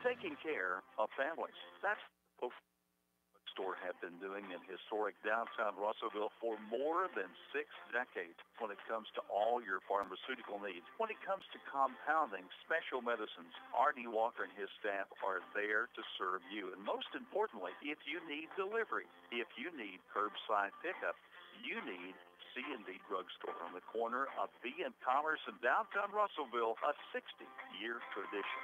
Taking care of families. That's what the store have been doing in historic downtown Russellville for more than 6 decades when it comes to all your pharmaceutical needs. When it comes to compounding special medicines, R.D. Walker and his staff are there to serve you. And most importantly, if you need delivery, if you need curbside pickup, you need C&D Drugstore on the corner of B and Commerce in downtown Russellville, a 60-year tradition.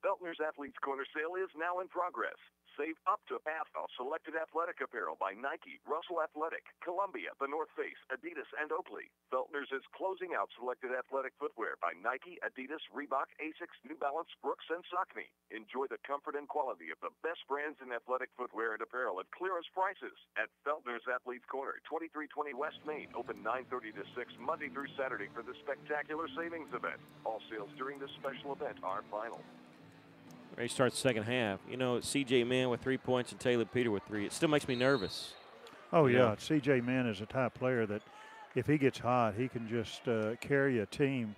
Feltner's Athletes Corner sale is now in progress. Save up to half off selected athletic apparel by Nike, Russell Athletic, Columbia, The North Face, Adidas, and Oakley. Feltner's is closing out selected athletic footwear by Nike, Adidas, Reebok, Asics, New Balance, Brooks, and Saucony. Enjoy the comfort and quality of the best brands in athletic footwear and apparel at clearance prices at Feltner's Athletes Corner, 2320 West Main, open 9:30 to 6 Monday through Saturday for the spectacular savings event. All sales during this special event are final. Ready to start the second half. You know, C.J. Mann with 3 points and Taylor Peter with 3. It still makes me nervous. Oh, yeah. C.J. Mann is a type player that if he gets hot, he can just carry a team,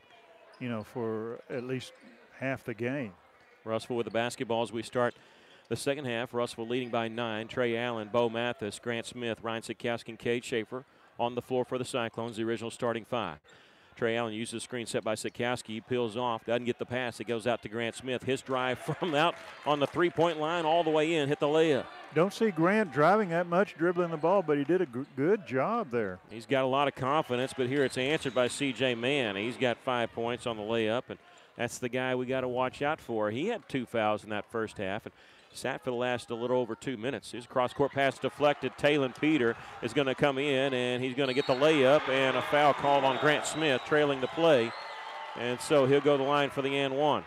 you know, for at least half the game. Russellville with the basketball as we start the second half. Russell leading by 9. Trey Allen, Bo Mathis, Grant Smith, Ryan Sikowski, and Cade Schaefer on the floor for the Cyclones, the original starting 5. Trey Allen uses the screen set by Sikowski. He peels off, doesn't get the pass. It goes out to Grant Smith. His drive from out on the three-point line all the way in, hit the layup. Don't see Grant driving that much, dribbling the ball, but he did a good job there. He's got a lot of confidence, but here it's answered by C.J. Mann. He's got 5 points on the layup, and that's the guy we got to watch out for. He had 2 fouls in that first half and sat for the last a little over 2 minutes. His cross-court pass deflected. Talon Peter is going to come in, and he's going to get the layup, and a foul called on Grant Smith, trailing the play. And so he'll go to the line for the and one.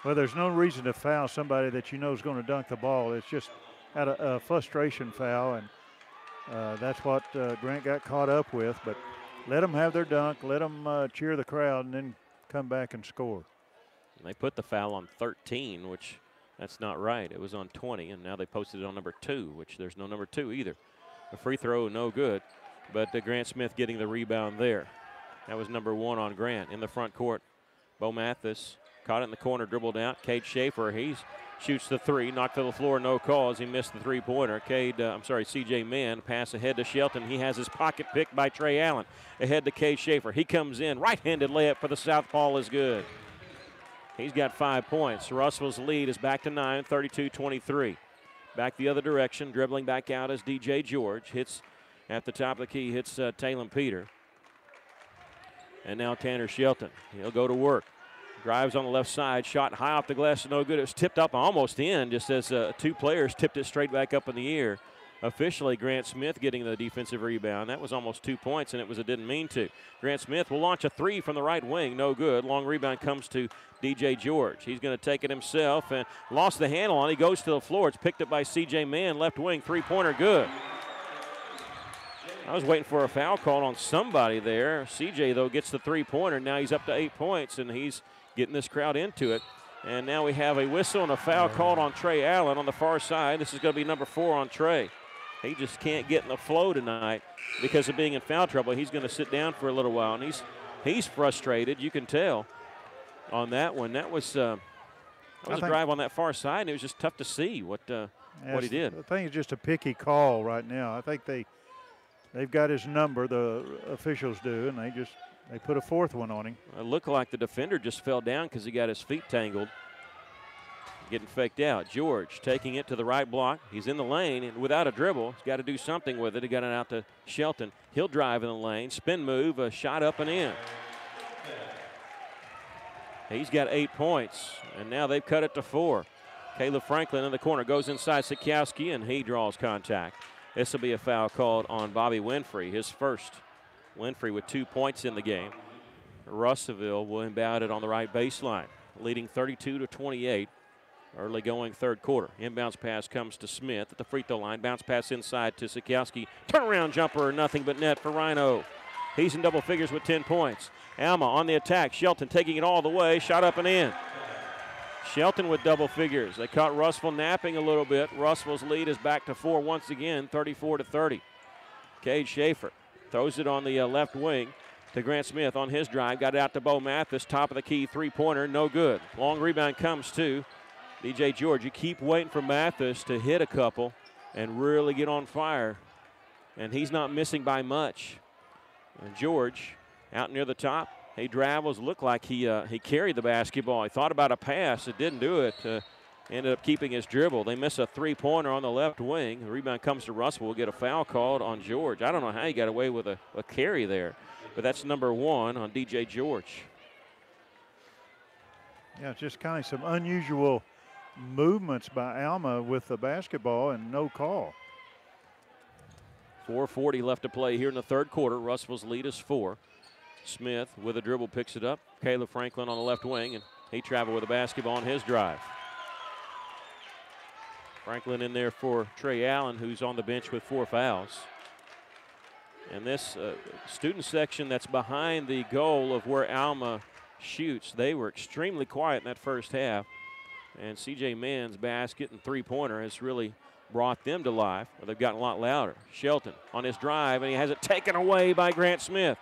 Well, there's no reason to foul somebody that you know is going to dunk the ball. It's just at a frustration foul, and that's what Grant got caught up with. But let them have their dunk, let them cheer the crowd, and then come back and score. And they put the foul on 13, which that's not right. It was on 20, and now they posted it on number 2, which there's no number 2 either. A free throw, no good. But Grant Smith getting the rebound there. That was number 1 on Grant in the front court. Bo Mathis caught it in the corner, dribbled out. Cade Schaefer, he shoots the 3, knocked to the floor, no calls. He missed the three-pointer. C.J. Mann, pass ahead to Shelton. He has his pocket picked by Trey Allen. Ahead to Cade Schaefer. He comes in, right-handed layup for the Southpaw is good. He's got 5 points. Russell's lead is back to 9, 32-23. Back the other direction, dribbling back out is DJ George. Hits at the top of the key, hits Talon Peter. And now Tanner Shelton. He'll go to work. Drives on the left side, shot high off the glass, no good. It was tipped up almost in, just as 2 players tipped it straight back up in the air. Officially, Grant Smith getting the defensive rebound. That was almost 2 points, and it was a didn't mean to. Grant Smith will launch a 3 from the right wing, no good. Long rebound comes to DJ George. He's going to take it himself and lost the handle on it. He goes to the floor. It's picked up by C.J. Mann, left wing, three-pointer, good. I was waiting for a foul call on somebody there. C.J., though, gets the three-pointer. Now he's up to 8 points, and he's getting this crowd into it. And now we have a whistle and a foul called on Trey Allen on the far side. This is going to be number 4 on Trey. He just can't get in the flow tonight because of being in foul trouble. He's going to sit down for a little while, and he's frustrated. You can tell on that one. That was a drive on that far side, and it was just tough to see what he did. I think it's just a picky call right now. I think they've got his number, the officials do, and they put a 4th one on him. It looked like the defender just fell down because he got his feet tangled. Getting faked out. George taking it to the right block. He's in the lane, and without a dribble, he's got to do something with it. He got it out to Shelton. He'll drive in the lane. Spin move, a shot up and in. He's got 8 points, and now they've cut it to 4. Caleb Franklin in the corner goes inside Sikowski, and he draws contact. This will be a foul called on Bobby Winfrey, his first. Winfrey with 2 points in the game. Russellville will inbound it on the right baseline, leading 32-28. Early going third quarter. Inbounds pass comes to Smith at the free throw line. Bounce pass inside to Sikowski. Turnaround jumper, nothing but net for Rhino. He's in double figures with 10 points. Alma on the attack. Shelton taking it all the way. Shot up and in. Shelton with double figures. They caught Russell napping a little bit. Russell's lead is back to 4 once again, 34-30. Cade Schaefer throws it on the left wing to Grant Smith on his drive. Got it out to Bo Mathis. Top of the key three-pointer. No good. Long rebound comes to DJ George. You keep waiting for Mathis to hit a couple and really get on fire. And he's not missing by much. And George out near the top. He travels. Looked like he carried the basketball. He thought about a pass. It didn't do it. Ended up keeping his dribble. They miss a three-pointer on the left wing. The rebound comes to Russell. We'll get a foul called on George. I don't know how he got away with a carry there. But that's number 1 on DJ George. Yeah, it's just kind of some unusual movements by Alma with the basketball and no call. 4:40 left to play here in the third quarter. Russell's lead is 4. Smith with a dribble picks it up. Caleb Franklin on the left wing, and he traveled with a basketball on his drive. Franklin in there for Trey Allen, who's on the bench with 4 fouls. And this student section that's behind the goal of where Alma shoots, they were extremely quiet in that first half. And C.J. Mann's basket and three-pointer has really brought them to life. They've gotten a lot louder. Shelton on his drive, and he has it taken away by Grant Smith.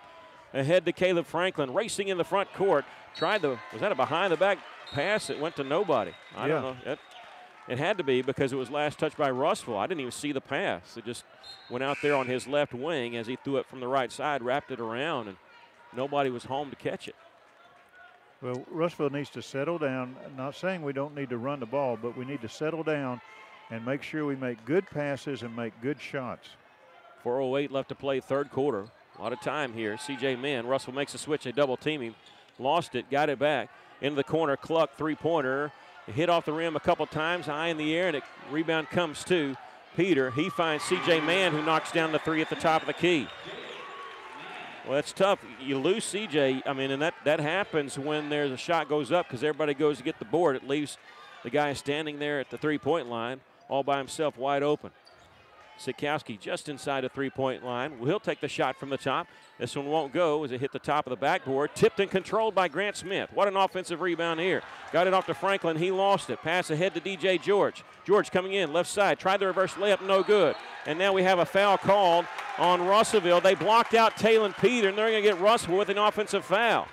Ahead to Caleb Franklin, racing in the front court. Was that a behind-the-back pass? It went to nobody. I don't know. It had to be because it was last touched by Russell. I didn't even see the pass. It just went out there on his left wing as he threw it from the right side, wrapped it around, and nobody was home to catch it. Well, Russellville needs to settle down. I'm not saying we don't need to run the ball, but we need to settle down and make sure we make good passes and make good shots. 4:08 left to play, third quarter. A lot of time here. C.J. Mann, Russell makes a switch, they double team him. Lost it, got it back. Into the corner, Cluck, three-pointer. Hit off the rim a couple times, high in the air, and a rebound comes to Peter. He finds C.J. Mann, who knocks down the three at the top of the key. Well, that's tough. You lose C.J. I mean, and that happens when there's a shot goes up because everybody goes to get the board. It leaves the guy standing there at the three-point line all by himself, wide open. Sikowski just inside the three-point line. He'll take the shot from the top. This one won't go as it hit the top of the backboard. Tipped and controlled by Grant Smith. What an offensive rebound here. Got it off to Franklin. He lost it. Pass ahead to DJ George. George coming in, left side. Tried the reverse layup, no good. And now we have a foul called on Russellville. They blocked out Talon Peter, and they're going to get Russell with an offensive foul.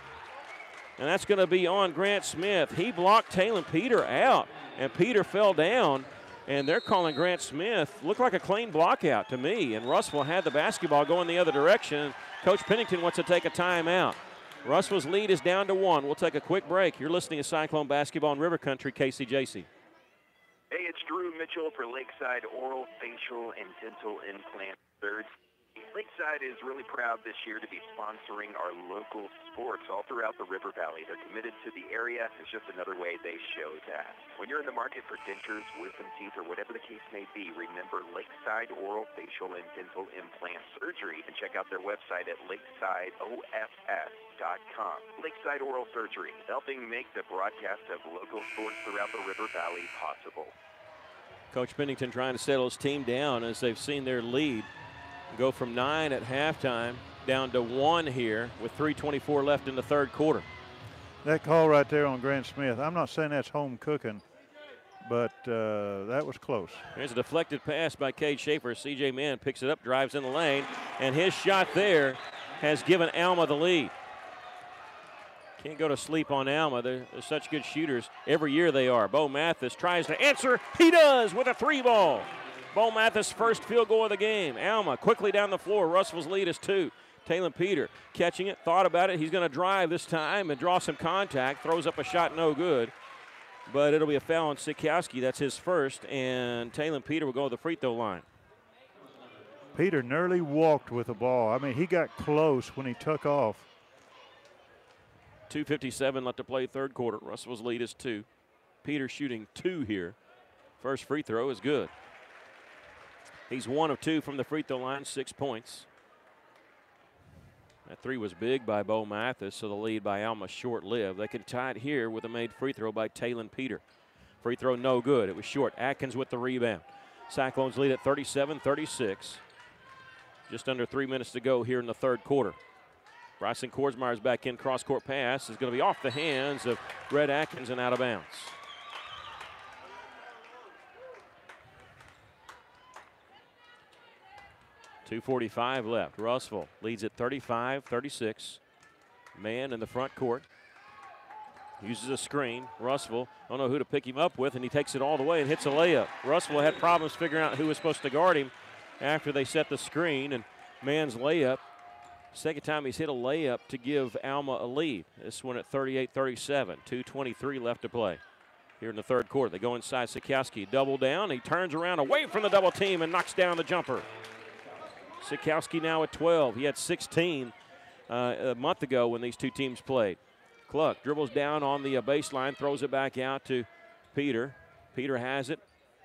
And that's going to be on Grant Smith. He blocked Talon Peter out, and Peter fell down. And they're calling Grant Smith, looked like a clean block out to me. And Russell had the basketball going the other direction. Coach Pennington wants to take a timeout. Russell's lead is down to 1. We'll take a quick break. You're listening to Cyclone Basketball in River Country, KCJC. Hey, it's Drew Mitchell for Lakeside Oral, Facial, and Dental Implant Surgery. Lakeside is really proud this year to be sponsoring our local sports all throughout the River Valley. They're committed to the area. It's just another way they show that. When you're in the market for dentures, wisdom teeth, or whatever the case may be, remember Lakeside Oral, Facial, and Dental Implant Surgery, and check out their website at lakesideoffs.com. Lakeside Oral Surgery, helping make the broadcast of local sports throughout the River Valley possible. Coach Pennington trying to settle his team down as they've seen their lead go from 9 at halftime down to 1 here with 3:24 left in the third quarter. That call right there on Grant Smith, I'm not saying that's home cooking, but that was close. There's a deflected pass by Cade Schaefer. C.J. Mann picks it up, drives in the lane, and his shot there has given Alma the lead. Can't go to sleep on Alma. They're such good shooters. Every year they are. Bo Mathis tries to answer. He does with a 3-ball. Bo Mathis' first field goal of the game. Alma quickly down the floor. Russell's lead is 2. Talon Peter catching it, thought about it. He's going to drive this time and draw some contact. Throws up a shot, no good. But it'll be a foul on Sikowski. That's his first, and Talon Peter will go to the free throw line. Peter nearly walked with the ball. I mean, he got close when he took off. 2:57 left to play third quarter. Russell's lead is 2. Peter shooting 2 here. First free throw is good. He's 1 of 2 from the free throw line, 6 points. That 3 was big by Bo Mathis, so the lead by Alma short-lived. They can tie it here with a made free throw by Talon Peter. Free throw no good. It was short. Atkins with the rebound. Cyclones lead at 37-36. Just under 3 minutes to go here in the third quarter. Bryson Korsmeyer's back in. Cross-court pass is going to be off the hands of Red Atkins and out of bounds. 2:45 left. Russellville leads at 35-36. Man in the front court. Uses a screen. Russellville don't know who to pick him up with, and he takes it all the way and hits a layup. Russellville had problems figuring out who was supposed to guard him after they set the screen, and Mann's layup. Second time he's hit a layup to give Alma a lead. This one at 38-37. 2:23 left to play here in the third quarter. They go inside Sikowski. Double down. He turns around away from the double team and knocks down the jumper. Sikowski now at 12. He had 16 a month ago when these two teams played. Cluck dribbles down on the baseline, throws it back out to Peter. Peter has it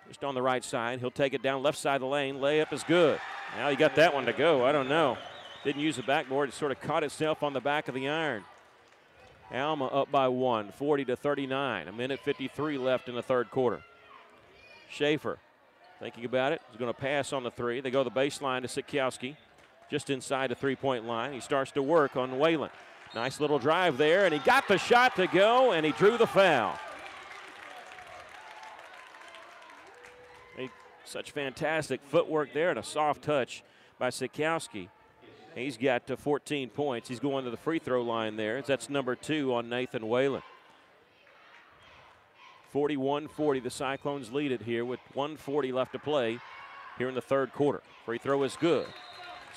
just on the right side. He'll take it down left side of the lane. Layup is good. Now he got that one to go. I don't know. Didn't use the backboard. It sort of caught itself on the back of the iron. Alma up by 1, 40-39. 1:53 left in the third quarter. Schaefer thinking about it. He's going to pass on the 3. They go the baseline to Sikowski, just inside the three-point line. He starts to work on Whalen. Nice little drive there, and he got the shot to go, and he drew the foul. Such fantastic footwork there and a soft touch by Sikowski. He's got 14 points. He's going to the free throw line there. That's number 2 on Nathan Whalen. 41-40, the Cyclones lead it here with 1:40 left to play here in the third quarter. Free throw is good.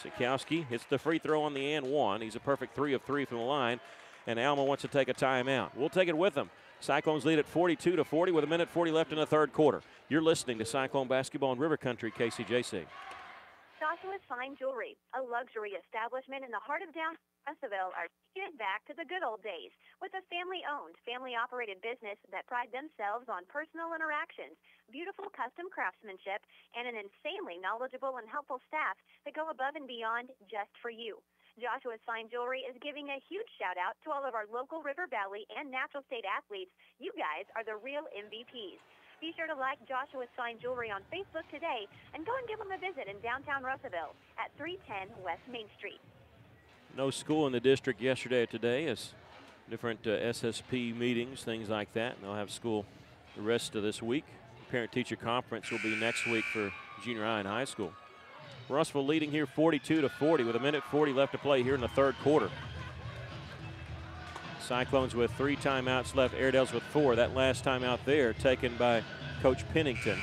Sikowski hits the free throw on the and one. He's a perfect 3 of 3 from the line, and Alma wants to take a timeout. We'll take it with them. Cyclones lead at 42-40 with 1:40 left in the third quarter. You're listening to Cyclone Basketball in River Country, KCJC. Joshua's Fine Jewelry, a luxury establishment in the heart of downtown Russellville, are taking it back to the good old days with a family-owned, family-operated business that pride themselves on personal interactions, beautiful custom craftsmanship, and an insanely knowledgeable and helpful staff that go above and beyond just for you. Joshua's Fine Jewelry is giving a huge shout-out to all of our local River Valley and Natural State athletes. You guys are the real MVPs. Be sure to like Joshua's Fine Jewelry on Facebook today and go and give them a visit in downtown Russellville at 310 West Main Street. No school in the district yesterday or today, as different SSP meetings, things like that. And they'll have school the rest of this week. Parent-teacher conference will be next week for junior high and high school. Russellville leading here 42-40 with 1:40 left to play here in the third quarter. Cyclones with 3 timeouts left, Airedales with 4. That last timeout there taken by Coach Pennington.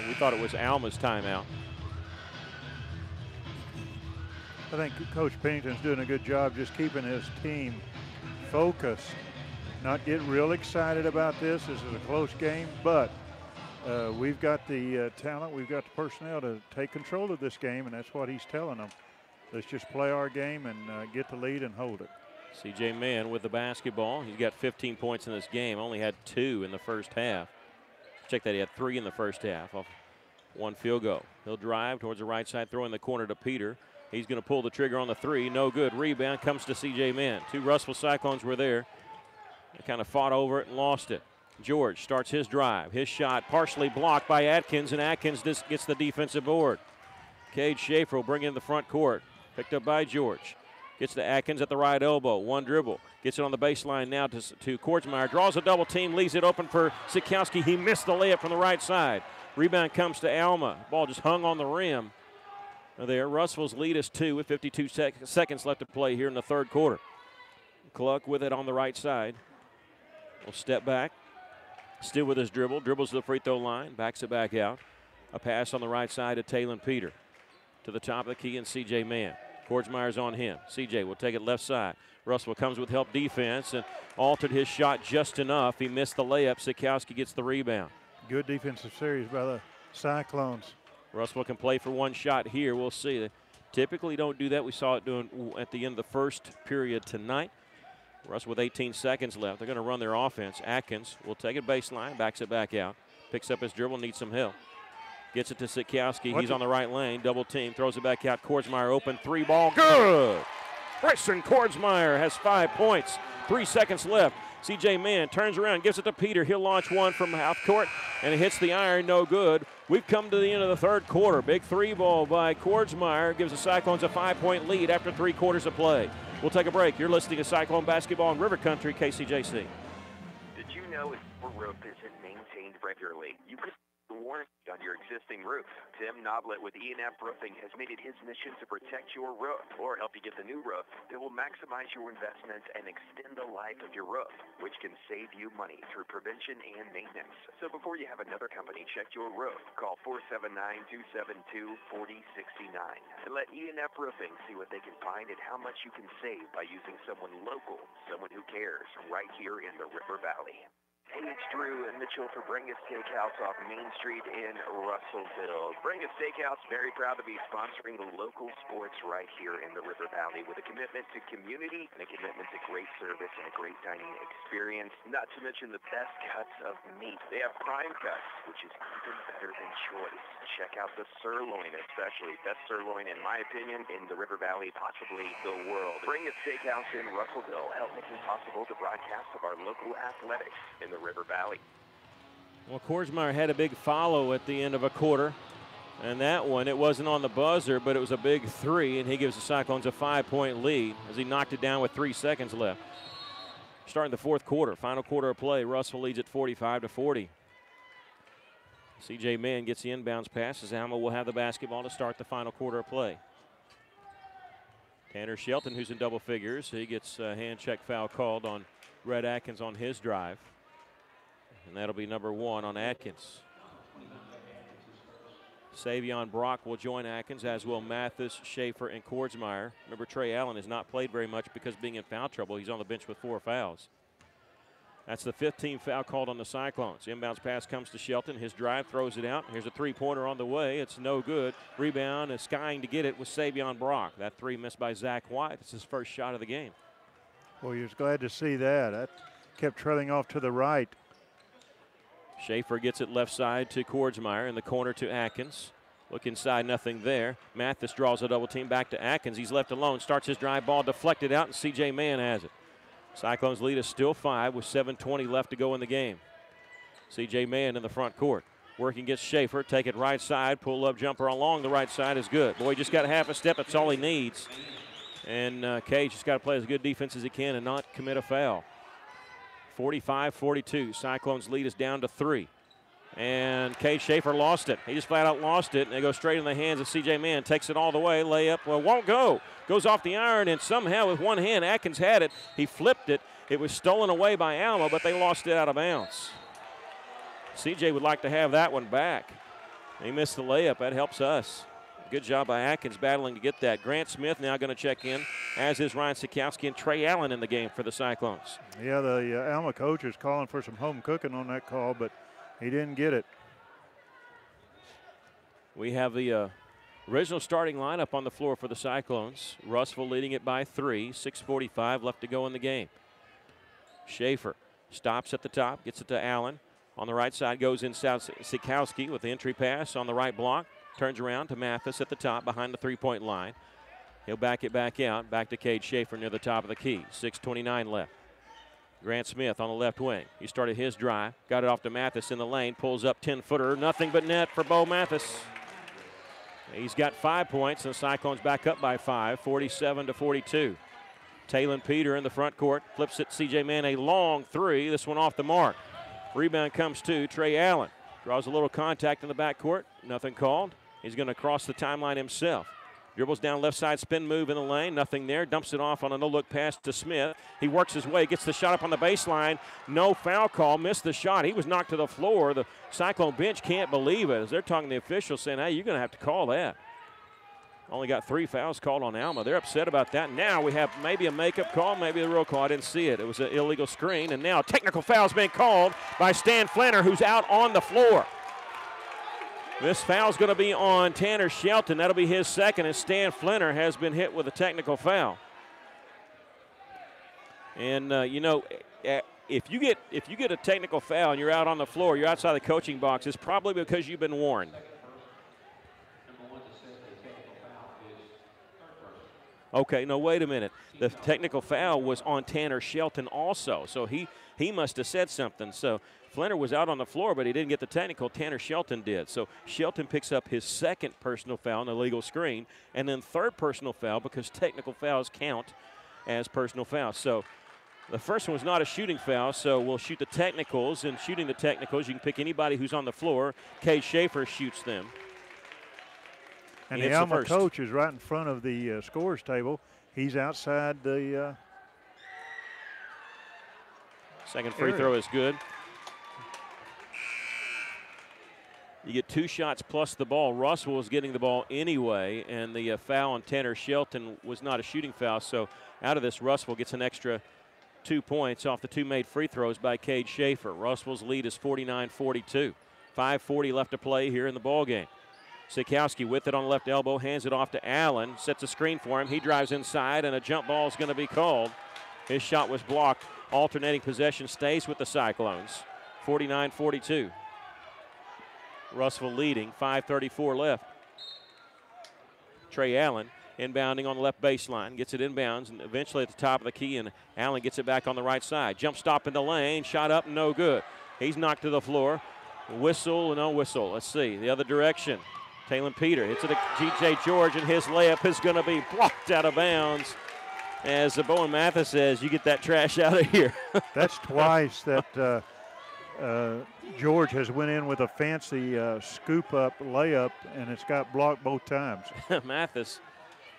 We thought it was Alma's timeout. I think Coach Pennington's doing a good job just keeping his team focused, not get real excited about this. This is a close game, but we've got the talent, we've got the personnel to take control of this game, and that's what he's telling them. Let's just play our game and get the lead and hold it. C.J. Mann with the basketball. He's got 15 points in this game, only had 2 in the first half. Check that, he had 3 in the first half off 1 field goal. He'll drive towards the right side, throw in the corner to Peter. He's going to pull the trigger on the 3. No good. Rebound comes to C.J. Mann. 2 Russellville Cyclones were there. They kind of fought over it and lost it. George starts his drive. His shot partially blocked by Atkins, and Atkins just gets the defensive board. Cade Schaefer will bring it in the front court. Picked up by George. Gets to Atkins at the right elbow. 1 dribble. Gets it on the baseline now to Kordsmeyer. Draws a double team. Leaves it open for Sikowski. He missed the layup from the right side. Rebound comes to Alma. Ball just hung on the rim. There, Russellville's lead is 2 with 52 seconds left to play here in the third quarter. Cluck with it on the right side. Will step back. Still with his dribble. Dribbles to the free throw line. Backs it back out. A pass on the right side to Talon Peter. To the top of the key and C.J. Mann. Kordsmeyer's on him. C.J. will take it left side. Russellville comes with help defense and altered his shot just enough. He missed the layup. Sikowski gets the rebound. Good defensive series by the Cyclones. Russellville can play for 1 shot here. We'll see. They typically don't do that. We saw it doing at the end of the first period tonight. Russell with 18 seconds left. They're going to run their offense. Atkins will take it baseline, backs it back out, picks up his dribble, needs some help. Gets it to Sikowski. He's on the right lane. Double team. Throws it back out. Kordsmeyer open. 3 ball. Good! Bryson Kordsmeyer has 5 points. 3 seconds left. C.J. Mann turns around, gives it to Peter. He'll launch one from half court, and it hits the iron. No good. We've come to the end of the third quarter. Big 3 ball by Kordsmeyer gives the Cyclones a 5-point lead after 3 quarters of play. We'll take a break. You're listening to Cyclone Basketball in River Country, KCJC. Did you know if your roof isn't maintained regularly, you could warranty on your existing roof? Tim Noblet with E&F Roofing has made it his mission to protect your roof or help you get the new roof that will maximize your investments and extend the life of your roof, which can save you money through prevention and maintenance. So before you have another company check your roof, call 479-272-4069 and let E&F Roofing see what they can find and how much you can save by using someone local, someone who cares, right here in the River Valley. Hey, it's Drew and Mitchell for Bringus Steakhouse off Main Street in Russellville. Bringus Steakhouse, very proud to be sponsoring local sports right here in the River Valley with a commitment to community and a commitment to great service and a great dining experience, not to mention the best cuts of meat. They have prime cuts, which is even better than choice. Check out the sirloin, especially. Best sirloin, in my opinion, in the River Valley, possibly the world. Bringus Steakhouse in Russellville help make it possible to broadcast of our local athletics in the River Valley. Well, Kordsmeyer had a big follow at the end of a quarter. And that one, it wasn't on the buzzer, but it was a big 3, and he gives the Cyclones a 5-point lead as he knocked it down with 3 seconds left. Starting the fourth quarter, final quarter of play, Russell leads at 45-40. C.J. Mann gets the inbounds pass as Alma will have the basketball to start the final quarter of play. Tanner Shelton, who's in double figures, he gets a hand check foul called on Red Atkins on his drive. and that'll be number 1 on Atkins. Savion Brock will join Atkins, as will Mathis, Schaefer, and Kordsmeyer. Remember, Trey Allen has not played very much because being in foul trouble. He's on the bench with 4 fouls. That's the 15th foul called on the Cyclones. Inbounds pass comes to Shelton. His drive throws it out. Here's a three-pointer on the way. It's no good. Rebound is skying to get it with Savion Brock. That 3 missed by Zach White. It's his first shot of the game. Well, you're glad to see that. That kept trailing off to the right. Schaefer gets it left side to Kordsmeyer, in the corner to Atkins. Look inside, nothing there. Mathis draws a double team back to Atkins. He's left alone, starts his drive, ball deflected out, and C.J. Mann has it. Cyclones lead is still 5 with 7:20 left to go in the game. C.J. Mann in the front court. Working against Schaefer, take it right side, pull-up jumper along the right side is good. Boy, just got half a step, that's all he needs. And Cage just got to play as good defense as he can and not commit a foul. 45-42, Cyclones lead is down to 3. And Cade Schaefer lost it. He just flat out lost it, and they go straight in the hands of C.J. Mann. Takes it all the way, layup, well, won't go. Goes off the iron, and somehow with one hand, Atkins had it. He flipped it. It was stolen away by Alma, but they lost it out of bounds. C.J. would like to have that one back. He missed the layup. That helps us. Good job by Atkins battling to get that. Grant Smith now going to check in, as is Ryan Sikowski and Trey Allen in the game for the Cyclones. Yeah, the Alma coach is calling for some home cooking on that call, but he didn't get it. We have the original starting lineup on the floor for the Cyclones. Russell leading it by 3, 6:45 left to go in the game. Schaefer stops at the top, gets it to Allen. On the right side goes inside Sikowski with the entry pass on the right block. Turns around to Mathis at the top behind the three-point line. He'll back it back out, back to Cade Schaefer near the top of the key. 6:29 left. Grant Smith on the left wing. He started his drive, got it off to Mathis in the lane, pulls up 10-footer, nothing but net for Bo Mathis. He's got 5 points, and the Cyclones back up by 5, 47-42. Talon Peter in the front court, flips it C.J. Mann, a long 3, this one off the mark. Rebound comes to Trey Allen. Draws a little contact in the backcourt, nothing called. He's going to cross the timeline himself. Dribbles down left side, spin move in the lane, nothing there. Dumps it off on a no-look pass to Smith. He works his way, gets the shot up on the baseline. No foul call, missed the shot. He was knocked to the floor. The Cyclone bench can't believe it as they're talking to the officials saying, hey, you're going to have to call that. Only got 3 fouls called on Alma. They're upset about that. Now we have maybe a makeup call, maybe a real call. I didn't see it. It was an illegal screen, and now a technical foul's been called by Stan Flanner, who's out on the floor. This foul's going to be on Tanner Shelton. That'll be his second, and Stan Flanner has been hit with a technical foul. And if you get a technical foul and you're out on the floor, you're outside the coaching box, it's probably because you've been warned. Okay, no, wait a minute. The technical foul was on Tanner Shelton also, so he must have said something. So Flanner was out on the floor, but he didn't get the technical. Tanner Shelton did. So Shelton picks up his second personal foul, an illegal screen, and then third personal foul because technical fouls count as personal fouls. So the first one was not a shooting foul, so we'll shoot the technicals. And shooting the technicals, you can pick anybody who's on the floor. Cade Schaefer shoots them. And the Alma coach is right in front of the scores table. He's outside the second free throw is good. You get 2 shots plus the ball. Russell was getting the ball anyway, and the foul on Tanner Shelton was not a shooting foul. So out of this, Russell gets an extra 2 points off the 2 made free throws by Cade Schaefer. Russell's lead is 49-42. 5:40 left to play here in the ball game. Sikowski with it on the left elbow, hands it off to Allen, sets a screen for him. He drives inside, and a jump ball is going to be called. His shot was blocked. Alternating possession stays with the Cyclones. 49-42. Russell leading, 5:34 left. Trey Allen inbounding on the left baseline, gets it inbounds, and eventually at the top of the key, and Allen gets it back on the right side. Jump stop in the lane, shot up, no good. He's knocked to the floor. Whistle, no whistle. Let's see, the other direction. Talon Peter hits it to G.J. George, and his layup is going to be blocked out of bounds. As Bowen Mathis says, you get that trash out of here. That's twice that George has went in with a fancy scoop-up layup, and it's got blocked both times. Mathis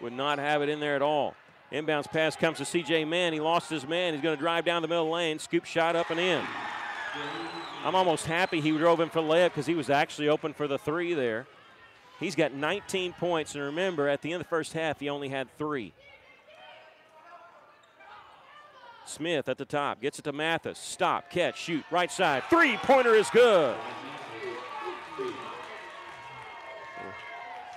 would not have it in there at all. Inbounds pass comes to C.J. Mann. He lost his man. He's going to drive down the middle lane, scoop shot up and in. I'm almost happy he drove him for the layup because he was actually open for the 3 there. He's got 19 points, and remember, at the end of the first half, he only had 3. Smith at the top, gets it to Mathis. Stop, catch, shoot, right side. 3-pointer is good.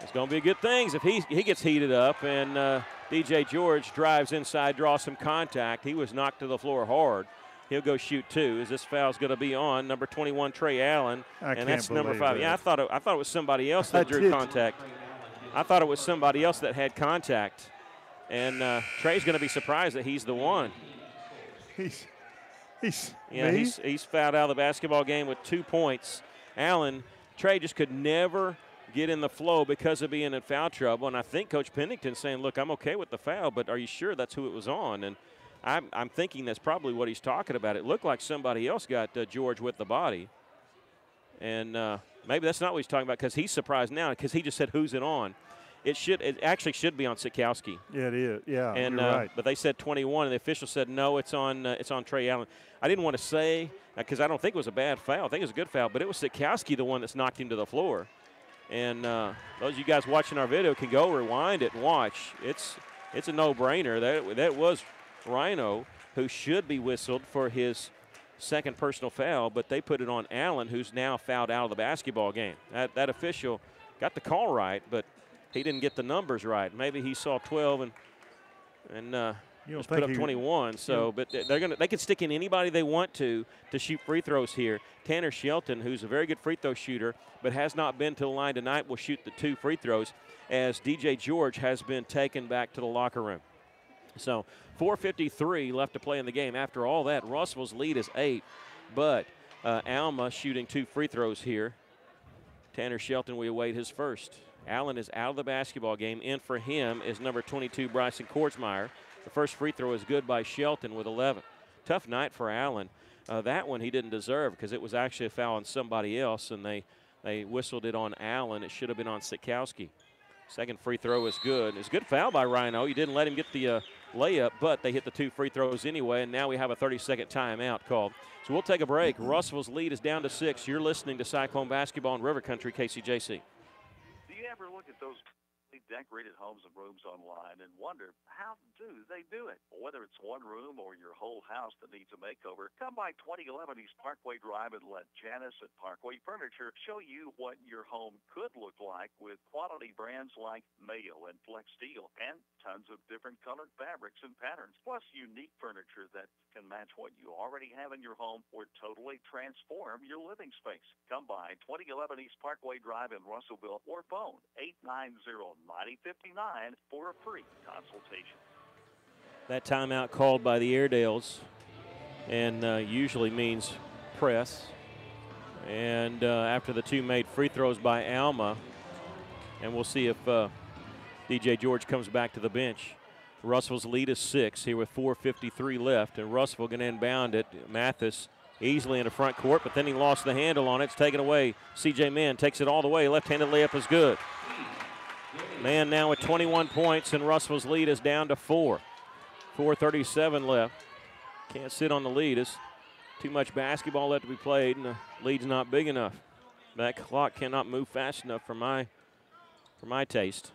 It's going to be good things if he gets heated up, and DJ George drives inside, draws some contact. He was knocked to the floor hard. He'll go shoot 2 as this foul's going to be on number 21, Trey Allen. And that's number 5. That. Yeah, I thought it was somebody else that drew contact. I thought it was somebody else that had contact. And Trey's going to be surprised that he's the one. He's fouled out of the basketball game with 2 points. Trey just could never get in the flow because of being in foul trouble. And I think Coach Pennington's saying, look, I'm okay with the foul, but are you sure that's who it was on? And I'm thinking that's probably what he's talking about. It looked like somebody else got George with the body. And maybe that's not what he's talking about because he's surprised now because he just said, who's it on? It actually should be on Sikowski. Yeah, it is. Yeah, and, you're right. But they said 21, and the official said, no, it's on Trey Allen. I didn't want to say because I don't think it was a bad foul. I think it was a good foul, but it was Sikowski, the one that's knocked him to the floor. And those of you guys watching our video can go rewind it and watch. It's a no-brainer. That was Rhino, who should be whistled for his second personal foul, but they put it on Allen, who's now fouled out of the basketball game. That official got the call right, but he didn't get the numbers right. Maybe he saw 12 and just put up 21. So, but they can stick in anybody they want to shoot free throws here. Tanner Shelton, who's a very good free throw shooter, but has not been to the line tonight, will shoot the 2 free throws as DJ George has been taken back to the locker room. So 4:53 left to play in the game. After all that, Russell's lead is 8, but Alma shooting 2 free throws here. Tanner Shelton, we await his first. Allen is out of the basketball game. In for him is number 22, Bryson Kortsmeyer. The first free throw is good by Shelton with 11. Tough night for Allen. That one he didn't deserve because it was actually a foul on somebody else, and they whistled it on Allen. It should have been on Sikowski. Second free throw is good. It's a good foul by Rhino. You didn't let him get the layup, but they hit the 2 free throws anyway, and now we have a 30-second timeout called. So we'll take a break. Russell's lead is down to 6. You're listening to Cyclone Basketball in River Country, KCJC. Do you ever look at those decorated homes and rooms online and wonder, how do they do it? Whether it's one room or your whole house that needs a makeover, come by 2011 East Parkway Drive and let Janice at Parkway Furniture show you what your home could look like with quality brands like Mayo and Flex Steel and tons of different colored fabrics and patterns, plus unique furniture that can match what you already have in your home or totally transform your living space. Come by 2011 East Parkway Drive in Russellville or phone 890-9059 for a free consultation. That timeout called by the Airedales and usually means press. And after the 2 made free throws by Alma, and we'll see if DJ George comes back to the bench. Russell's lead is 6 here with 4:53 left, and Russell going to inbound it. Mathis easily in the front court, but then he lost the handle on it. It's taken away. C.J. Mann takes it all the way. Left-handed layup is good. Mann now with 21 points, and Russell's lead is down to 4. 4:37 left. Can't sit on the lead. It's too much basketball left to be played, and the lead's not big enough. That clock cannot move fast enough for my taste.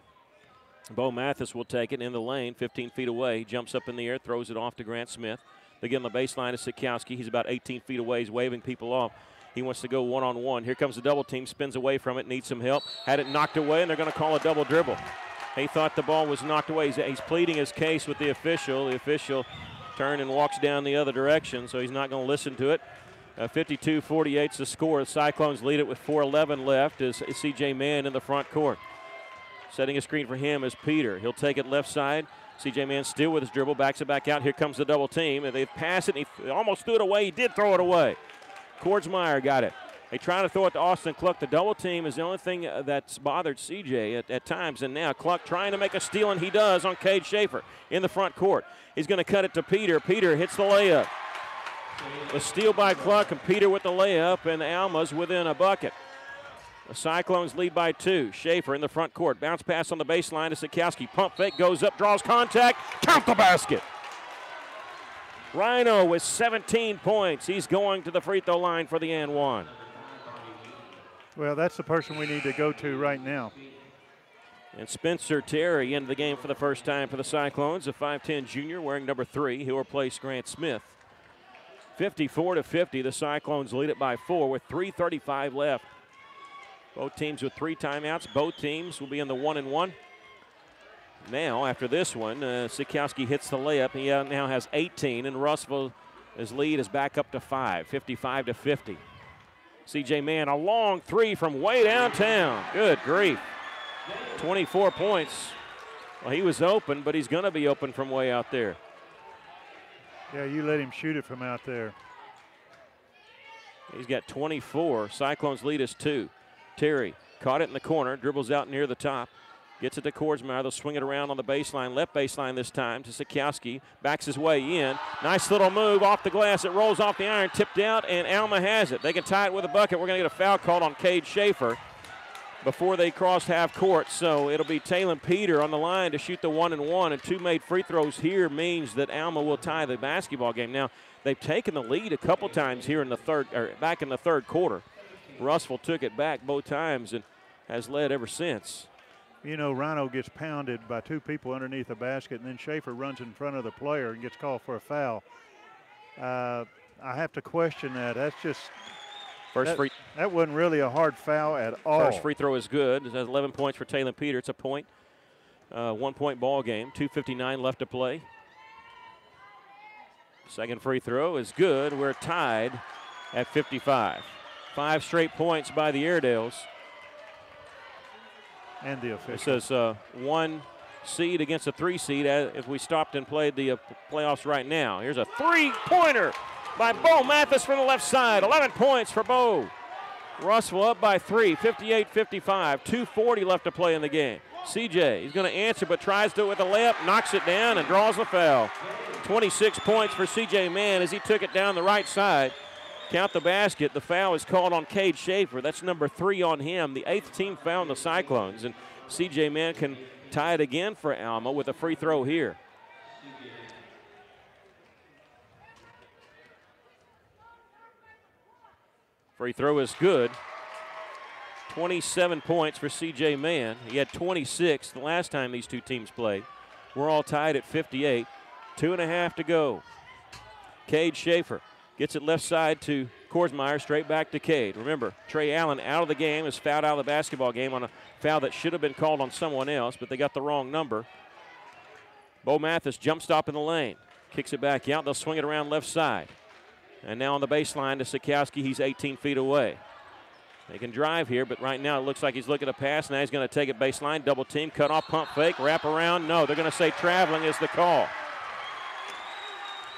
Bo Mathis will take it in the lane, 15 feet away. Jumps up in the air, throws it off to Grant Smith. They get on the baseline to Sikowski. He's about 18 feet away. He's waving people off. He wants to go one-on-one. Here comes the double team, spins away from it, needs some help. Had it knocked away, and they're going to call a double dribble. He thought the ball was knocked away. He's pleading his case with the official. The official turned and walks down the other direction, so he's not going to listen to it. 52-48 is the score. The Cyclones lead it with 4:11 left as C.J. Mann in the front court. Setting a screen for him is Peter. He'll take it left side. C.J. Mann still with his dribble, backs it back out. Here comes the double team, and they pass it, and he almost threw it away. He did throw it away. Kordsmeyer got it. They try to throw it to Austin Cluck. The double team is the only thing that's bothered CJ at times. And now Cluck trying to make a steal, and he does on Cade Schaefer in the front court. He's going to cut it to Peter. Peter hits the layup. The steal by Cluck, and Peter with the layup, and Alma's within a bucket. The Cyclones lead by 2. Schaefer in the front court. Bounce pass on the baseline to Sikowski. Pump fake, goes up, draws contact. Count the basket. Rhino with 17 points. He's going to the free throw line for the and one. Well, that's the person we need to go to right now. And Spencer Terry into the game for the first time for the Cyclones, a 5'10 junior wearing number 3. He'll replace Grant Smith. 54-50, the Cyclones lead it by 4 with 3:35 left. Both teams with 3 timeouts. Both teams will be in the 1-1. Now, after this one, Sikowski hits the layup. He now has 18, and Russell's lead is back up to 5, 55-50. C.J. Mann, a long 3 from way downtown. Good grief. 24 points. Well, he was open, but he's going to be open from way out there. Yeah, you let him shoot it from out there. He's got 24. Cyclones lead is 2. Terry caught it in the corner, dribbles out near the top, gets it to Korsmeyer. They'll swing it around on the baseline, left baseline this time to Sikowski. Backs his way in. Nice little move off the glass. It rolls off the iron, tipped out, and Alma has it. They can tie it with a bucket. We're going to get a foul called on Cade Schaefer before they crossed half court. So it'll be Talon Peter on the line to shoot the 1-1, and 2 made free throws here means that Alma will tie the basketball game. Now, they've taken the lead a couple times here in the back in the third quarter. Russell took it back both times and has led ever since. You know, Rhino gets pounded by 2 people underneath the basket, and then Schaefer runs in front of the player and gets called for a foul. I have to question that. That's just that wasn't really a hard foul at all. First free throw is good. It has 11 points for Talon Peter. It's a point. 1-point ball game. 2:59 left to play. Second free throw is good. We're tied at 55. 5 straight points by the Airedales. And the official. It says 1 seed against a 3 seed if we stopped and played the playoffs right now. Here's a 3-pointer by Bo Mathis from the left side. 11 points for Bo. Russell up by 3, 58-55. 2:40 left to play in the game. CJ, he's going to answer but tries to with a layup, knocks it down and draws the foul. 26 points for CJ Mann as he took it down the right side. Count the basket. The foul is called on Cade Schaefer. That's number 3 on him. The 8th team foul on the Cyclones. And C.J. Mann can tie it again for Alma with a free throw here. Free throw is good. 27 points for C.J. Mann. He had 26 the last time these 2 teams played. We're all tied at 58. 2.5 to go. Cade Schaefer gets it left side to Korsmeyer, straight back to Cade. Remember, Trey Allen out of the game, is fouled out of the basketball game on a foul that should have been called on someone else, but they got the wrong number. Bo Mathis jump stop in the lane. Kicks it back out. They'll swing it around left side. And now on the baseline to Sikowski. He's 18 feet away. They can drive here, but right now it looks like he's looking to pass. Now he's going to take it baseline, double team, cut off, pump fake, wrap around. No, they're going to say traveling is the call.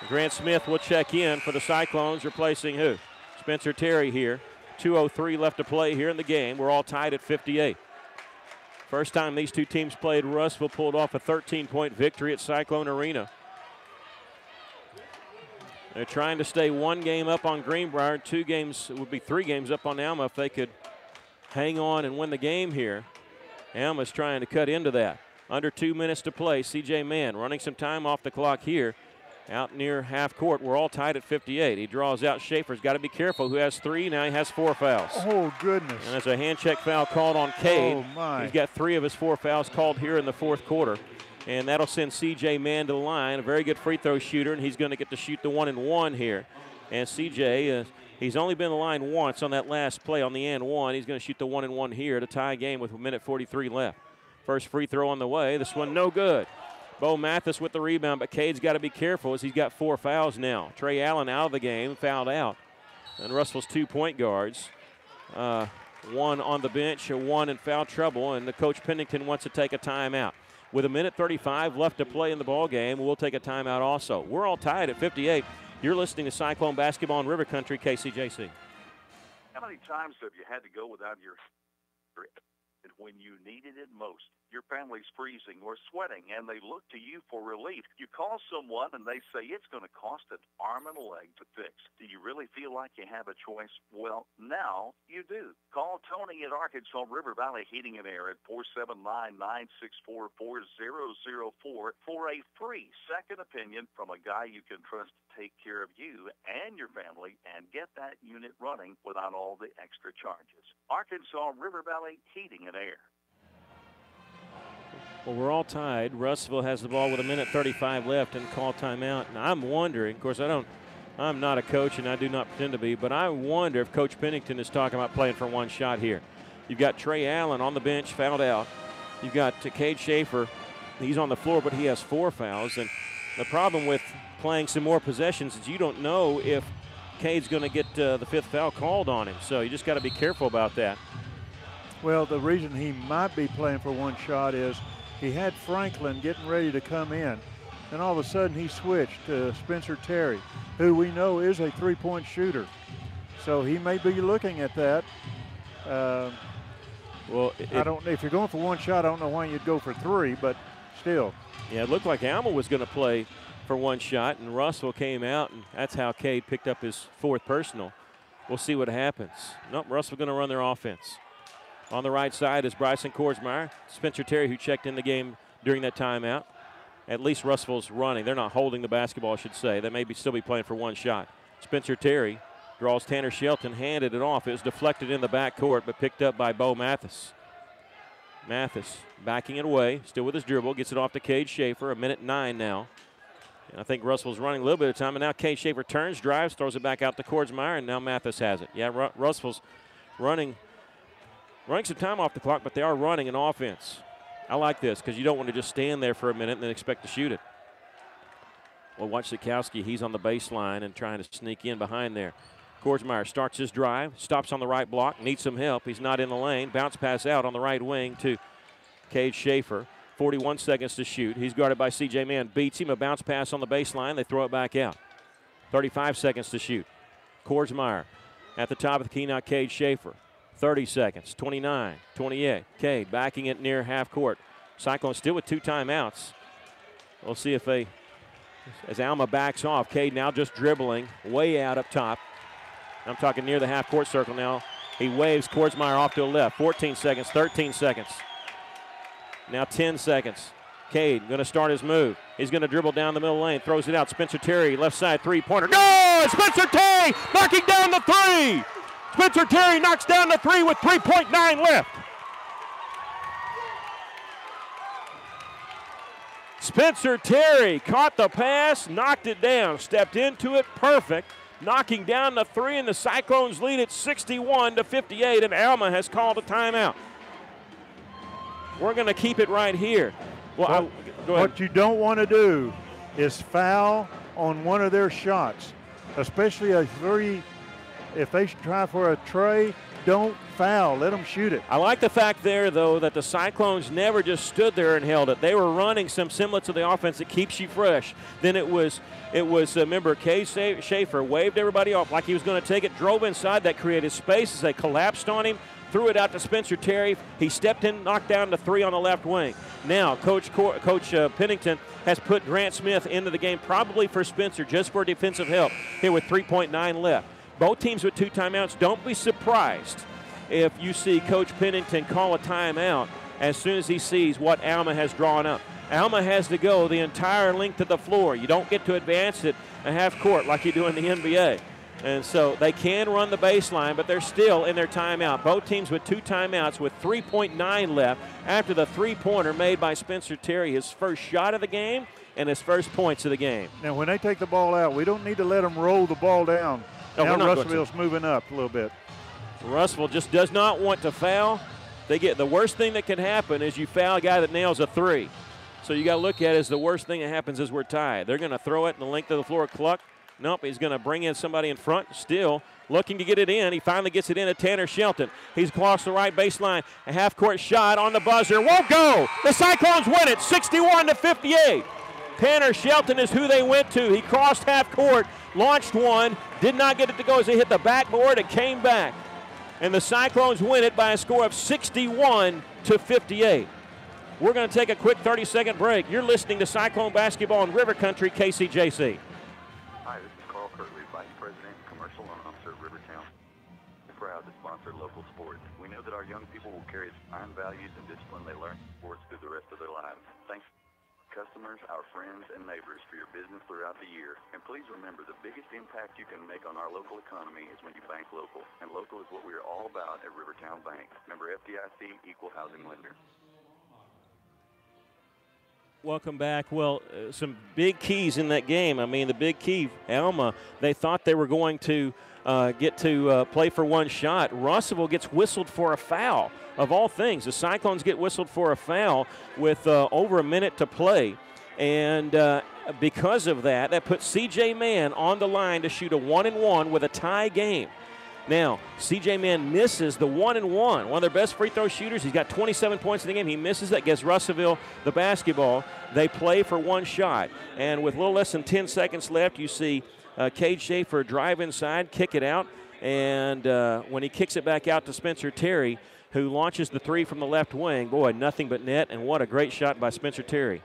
Grant Smith will check in for the Cyclones, replacing who? Spencer Terry here. 2:03 left to play here in the game. We're all tied at 58. First time these 2 teams played, Russell pulled off a 13-point victory at Cyclone Arena. They're trying to stay 1 game up on Greenbrier. 2 games would be 3 games up on Alma if they could hang on and win the game here. Alma's trying to cut into that. Under 2 minutes to play. C.J. Mann running some time off the clock here. Out near half court. We're all tied at 58. He draws out. Schaefer's got to be careful. Who has 3? Now he has 4 fouls. Oh, goodness. And there's a hand check foul called on Cade. Oh, my. He's got 3 of his 4 fouls called here in the fourth quarter. And that'll send C.J. Mann to the line. A very good free throw shooter, and he's going to get to shoot the 1-1 here. And C.J., he's only been to the line once on that last play on the and one. He's going to shoot the 1-1 here to tie a game with 1:43 left. First free throw on the way. This one no good. Bo Mathis with the rebound, but Cade's got to be careful as he's got 4 fouls now. Trey Allen out of the game, fouled out. And Russell's 2 point guards. 1 on the bench, 1 in foul trouble, and the Coach Pennington wants to take a timeout. With 1:35 left to play in the ball game, we'll take a timeout also. We're all tied at 58. You're listening to Cyclone Basketball in River Country, KCJC. How many times have you had to go without your grip? And when you needed it most, your family's freezing or sweating, and they look to you for relief. You call someone, and they say it's going to cost an arm and a leg to fix. Do you really feel like you have a choice? Well, now you do. Call Tony at Arkansas River Valley Heating and Air at 479-964-4004 for a free second opinion from a guy you can trust to take care of you and your family and get that unit running without all the extra charges. Arkansas River Valley Heating and Air. Well, we're all tied. Russellville has the ball with 1:35 left and call timeout. And I'm wondering, of course, I'm not a coach and I do not pretend to be, but I wonder if Coach Pennington is talking about playing for one shot here. You've got Trey Allen on the bench, fouled out. You've got Cade Schaefer. He's on the floor, but he has 4 fouls. And the problem with playing some more possessions is you don't know if Cade's going to get the 5th foul called on him. So you just got to be careful about that. Well, the reason he might be playing for one shot is he had Franklin getting ready to come in, and all of a sudden he switched to Spencer Terry, who we know is a three-point shooter. So he may be looking at that. Well, I don't. If you're going for one shot, I don't know why you'd go for 3, but still. Yeah, it looked like Alma was going to play for one shot, and Russell came out, and that's how Cade picked up his 4th personal. We'll see what happens. Nope, Russell going to run their offense. On the right side is Bryson Korsmeyer. Spencer Terry, who checked in the game during that timeout. At least Russell's running. They're not holding the basketball, I should say. They may still be playing for one shot. Spencer Terry draws Tanner Shelton, handed it off. It was deflected in the backcourt, but picked up by Bo Mathis. Mathis backing it away, still with his dribble, gets it off to Cade Schaefer, 1:09 now. And I think Russell's running a little bit of time, and now Cade Schaefer turns, drives, throws it back out to Korsmeyer, and now Mathis has it. Yeah, Russell's running some time off the clock, but they are running an offense. I like this because you don't want to just stand there for a minute and then expect to shoot it. Well, watch Sikowski. He's on the baseline and trying to sneak in behind there. Korsmeyer starts his drive, stops on the right block, needs some help. He's not in the lane. Bounce pass out on the right wing to Cade Schaefer. 41 seconds to shoot. He's guarded by C.J. Mann. Beats him. A bounce pass on the baseline. They throw it back out. 35 seconds to shoot. Korsmeyer at the top of the key now, Cade Schaefer. 30 seconds, 29, 28. Cade backing it near half court. Cyclones still with 2 timeouts. We'll see if as Alma backs off, Cade now just dribbling way out up top. I'm talking near the half court circle now. He waves Korsmeyer off to the left. 14 seconds, 13 seconds. Now 10 seconds. Cade going to start his move. He's going to dribble down the middle lane, throws it out. Spencer Terry, left side three-pointer. No! Spencer Terry knocking down the 3! Spencer Terry knocks down the 3 with 3.9 left. Spencer Terry caught the pass, knocked it down, stepped into it, perfect, knocking down the 3, and the Cyclones lead at 61-58, and Alma has called a timeout. We're going to keep it right here. Well, go ahead. What you don't want to do is foul on one of their shots, especially a 3. If they try for a tray, don't foul. Let them shoot it. I like the fact there, though, that the Cyclones never just stood there and held it. They were running some semblance of the offense that keeps you fresh. Then it was remember, Cade Schaefer waved everybody off like he was going to take it, drove inside. That created space as they collapsed on him, threw it out to Spencer Terry. He stepped in, knocked down the 3 on the left wing. Now, Coach Pennington has put Grant Smith into the game, probably for Spencer, just for defensive help here with 3.9 left. Both teams with 2 timeouts. Don't be surprised if you see Coach Pennington call a timeout as soon as he sees what Alma has drawn up. Alma has to go the entire length of the floor. You don't get to advance it a half court like you do in the NBA. And so they can run the baseline, but they're still in their timeout. Both teams with 2 timeouts with 3.9 left after the 3-pointer made by Spencer Terry, his first shot of the game and his first points of the game. Now, when they take the ball out, we don't need to let them roll the ball down. Now Russellville's moving up a little bit. Russellville just does not want to foul. The worst thing that can happen is you foul a guy that nails a 3. So you got to look at it as the worst thing that happens is we're tied. They're going to throw it in the length of the floor. Cluck. Nope, he's going to bring in somebody in front. Still looking to get it in. He finally gets it in to Tanner Shelton. He's crossed the right baseline. A half-court shot on the buzzer. Won't go. The Cyclones win it, 61-58. Tanner Shelton is who they went to. He crossed half court, launched one, did not get it to go as he hit the backboard and came back. And the Cyclones win it by a score of 61-58. We're going to take a quick 30-second break. You're listening to Cyclone Basketball in River Country, KCJC. Hi, this is Carl Kirtley, Vice President and Commercial Loan Officer at Rivertown. We're proud to sponsor local sports. We know that our young people will carry the fine values and discipline they learn in sports through the rest of their lives. Thanks, customers, our friends, and neighbors for your business throughout the year. And please remember, the biggest impact you can make on our local economy is when you bank local. And local is what we are all about at Rivertown Bank. Member FDIC, Equal Housing Lender. Welcome back. Well, some big keys in that game. I mean, the big key, Alma, they thought they were going to get to play for one shot. Russellville gets whistled for a foul, of all things. The Cyclones get whistled for a foul with over a minute to play. And because of that, that puts C.J. Mann on the line to shoot a 1-and-1 with a tie game. Now, C.J. Mann misses the 1-and-1, one of their best free throw shooters. He's got 27 points in the game. He misses that, gets Russellville the basketball. They play for one shot. And with a little less than 10 seconds left, you see Cade Schaefer drive inside, kick it out. And when he kicks it back out to Spencer Terry, who launches the three from the left wing, boy, nothing but net. And what a great shot by Spencer Terry.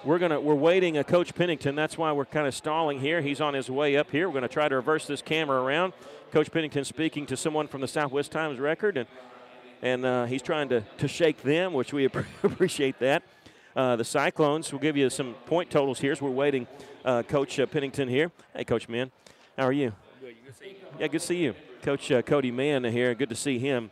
We're waiting Coach Pennington. That's why we're kind of stalling here. He's on his way up here. We're going to try to reverse this camera around. Coach Pennington speaking to someone from the Southwest Times Record, and he's trying to shake them, which we appreciate that. The Cyclones, we'll give you some point totals here as we're waiting Coach Pennington here. Hey, Coach Mann, how are you? Good. Good to see you. Yeah, good to see you. Coach Cody Mann here, good to see him.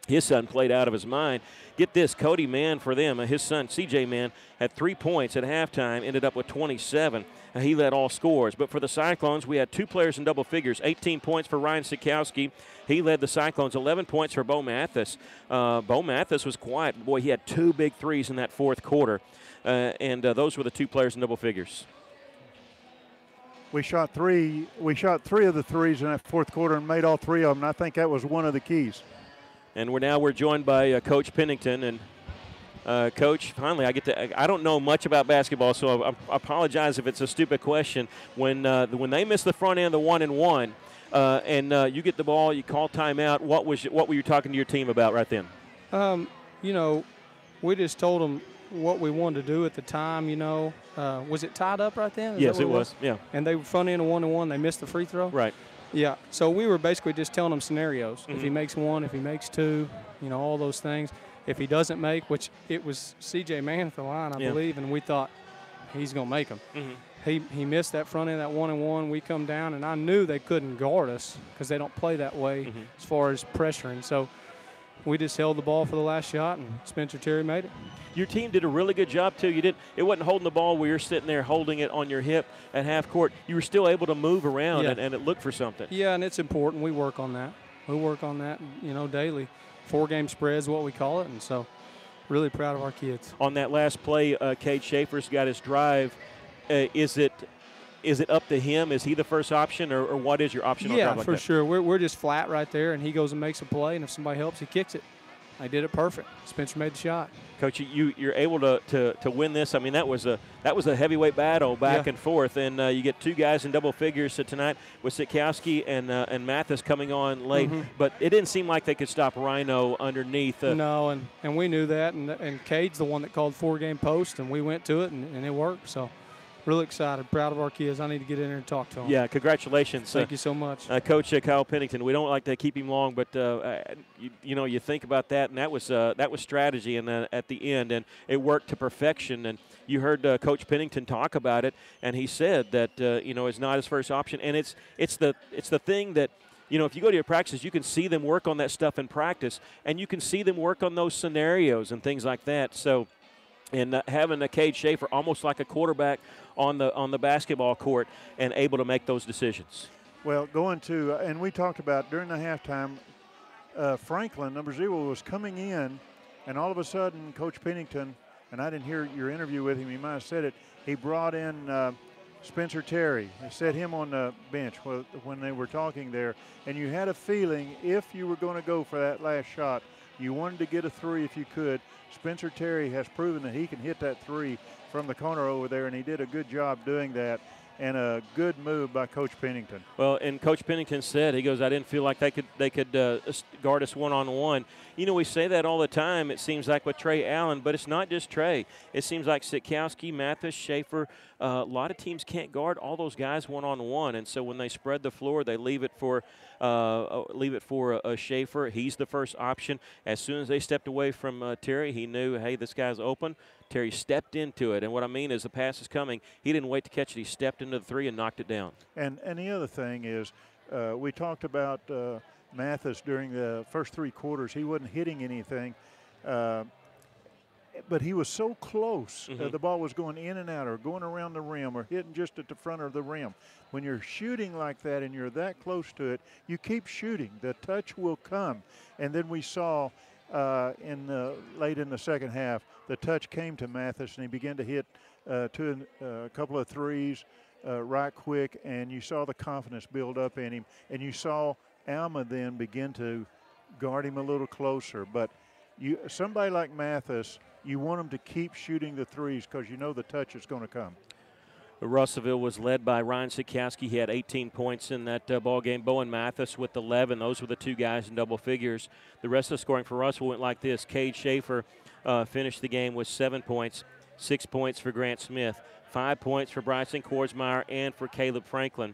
His son played out of his mind. Get this, Cody Mann for them, his son C.J. Mann had 3 points at halftime, ended up with 27. He led all scores. But for the Cyclones, we had 2 players in double figures, 18 points for Ryan Sikowski. He led the Cyclones, 11 points for Bo Mathis. Bo Mathis was quiet. Boy, he had 2 big threes in that fourth quarter. And those were the 2 players in double figures. We shot three of the threes in that fourth quarter and made all 3 of them. And I think that was one of the keys. And we're joined by Coach Pennington. And Coach, finally, I don't know much about basketball, so I apologize if it's a stupid question. When they miss the front end of the 1-and-1, and you get the ball, you call timeout. What were you talking to your team about right then? We just told them what we wanted to do at the time. Was it tied up right then? Yes, it was. Yeah. And they were front end of 1-and-1. They missed the free throw. Right. Yeah. So we were basically just telling them scenarios. Mm-hmm. If he makes 1, if he makes 2, all those things. If he doesn't make, which it was C.J. Mann at the line, I believe, and we thought he's going to make them. Mm-hmm. He missed that front end, that 1-and-1. We come down, and I knew they couldn't guard us because they don't play that way as far as pressuring. So we just held the ball for the last shot, and Spencer Terry made it. Your team did a really good job, too. It wasn't holding the ball where you're sitting there holding it on your hip at half court. You were still able to move around and it looked for something. Yeah, and it's important. We work on that. Daily. 4-game spread is what we call it, and so really proud of our kids. On that last play, Cade Schaefer's got his drive. Is it up to him? Is he the first option, or what is your option? Yeah, on like for that? sure. We're just flat right there, and he goes and makes a play, and if somebody helps, he kicks it. I did it perfect. Spencer made the shot. Coach, you're able to win this. I mean, that was a heavyweight battle back and forth, and you get 2 guys in double figures tonight with Sikowski and Mathis coming on late. But it didn't seem like they could stop Rhino underneath. No, and we knew that, and Cade's the one that called 4-game post, and we went to it, and it worked. So really excited, proud of our kids. I need to get in there and talk to them. Yeah, congratulations. Thank you so much. Coach Kyle Pennington. We don't like to keep him long, but you think about that, and that was strategy, and at the end, and it worked to perfection. And you heard Coach Pennington talk about it, and he said that it's not his first option, and it's the thing that. If you go to your practices, you can see them work on that stuff in practice, and you can see them work on those scenarios and things like that. So, and having a Cade Schaefer almost like a quarterback on the basketball court and able to make those decisions. Well, and we talked about during the halftime, Franklin, number 0, was coming in, and all of a sudden, Coach Pennington, and I didn't hear your interview with him, he might have said it, he brought in Spencer Terry. He set him on the bench when they were talking there, and you had a feeling if you were going to go for that last shot, you wanted to get a 3 if you could. Spencer Terry has proven that he can hit that 3 from the corner over there, and he did a good job doing that. and a good move by Coach Pennington. Well, and Coach Pennington said, he goes, I didn't feel like they could guard us one-on-one. You know, we say that all the time, it seems like, with Trey Allen, but it's not just Trey. It seems like Sitkowski, Mathis, Schaefer, a lot of teams can't guard all those guys one-on-one, and so when they spread the floor, they leave it for Schaefer. He's the first option. As soon as they stepped away from Terry, he knew, hey, this guy's open. Terry stepped into it, and what I mean is the pass is coming. He didn't wait to catch it. He stepped into the three and knocked it down. And the other thing is, we talked about Mathis during the first 3 quarters. He wasn't hitting anything, but he was so close. The ball was going in and out or going around the rim or hitting just at the front of the rim. When you're shooting like that and you're that close to it, you keep shooting. The touch will come. And then we saw late in the second half, the touch came to Mathis, and he began to hit a couple of threes right quick, and you saw the confidence build up in him, and you saw Alma then begin to guard him a little closer. But somebody like Mathis, you want him to keep shooting the threes because you know the touch is going to come. Russellville was led by Ryan Sitkowski. He had 18 points in that ball game. Bowen Mathis with 11. Those were the 2 guys in double figures. The rest of the scoring for Russell went like this. Cade Schaefer finished the game with 7 points, 6 points for Grant Smith, 5 points for Bryson Korsmeyer and for Caleb Franklin,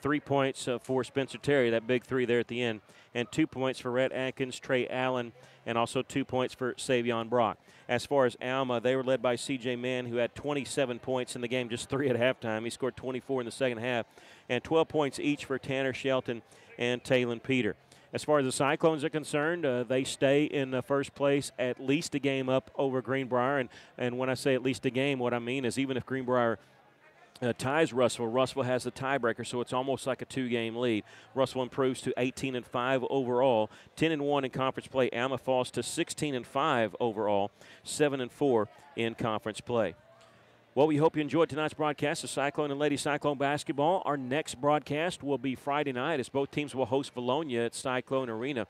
3 points for Spencer Terry, that big 3 there at the end, and 2 points for Rhett Atkins, Trey Allen, and also 2 points for Savion Brock. As far as Alma, they were led by C.J. Mann, who had 27 points in the game, just 3 at halftime. He scored 24 in the second half, and 12 points each for Tanner Shelton and Talon Peter. As far as the Cyclones are concerned, they stay in first place, at least a game up over Greenbrier. And when I say at least a game, what I mean is even if Greenbrier ties Russell has the tiebreaker, so it's almost like a 2-game lead. Russell improves to 18-5 overall, 10-1 in conference play. Alma falls to 16-5 overall, 7-4 in conference play. Well, we hope you enjoyed tonight's broadcast of Cyclone and Lady Cyclone basketball. Our next broadcast will be Friday night as both teams will host Bologna at Cyclone Arena.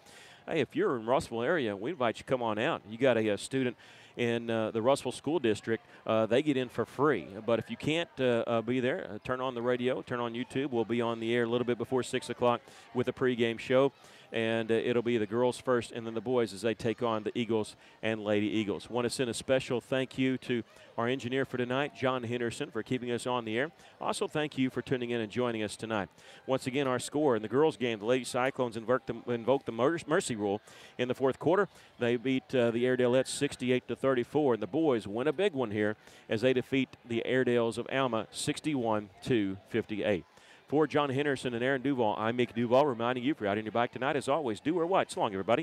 Hey, if you're in Russellville area, we invite you to come on out. You got a student in the Russellville School District, they get in for free. But if you can't be there, turn on the radio, turn on YouTube. We'll be on the air a little bit before 6 o'clock with a pregame show. And it'll be the girls first and then the boys as they take on the Eagles and Lady Eagles. Want to send a special thank you to our engineer for tonight, John Henderson, for keeping us on the air. Also, thank you for tuning in and joining us tonight. Once again, our score in the girls' game, the Lady Cyclones invoked the mercy rule in the fourth quarter. They beat the Airedalettes 68-34, and the boys win a big one here as they defeat the Airedales of Alma 61-58. For John Henderson and Aaron Duval, I'm Mick Duval reminding you, if you're out on your bike tonight, as always, do or what? So long, everybody.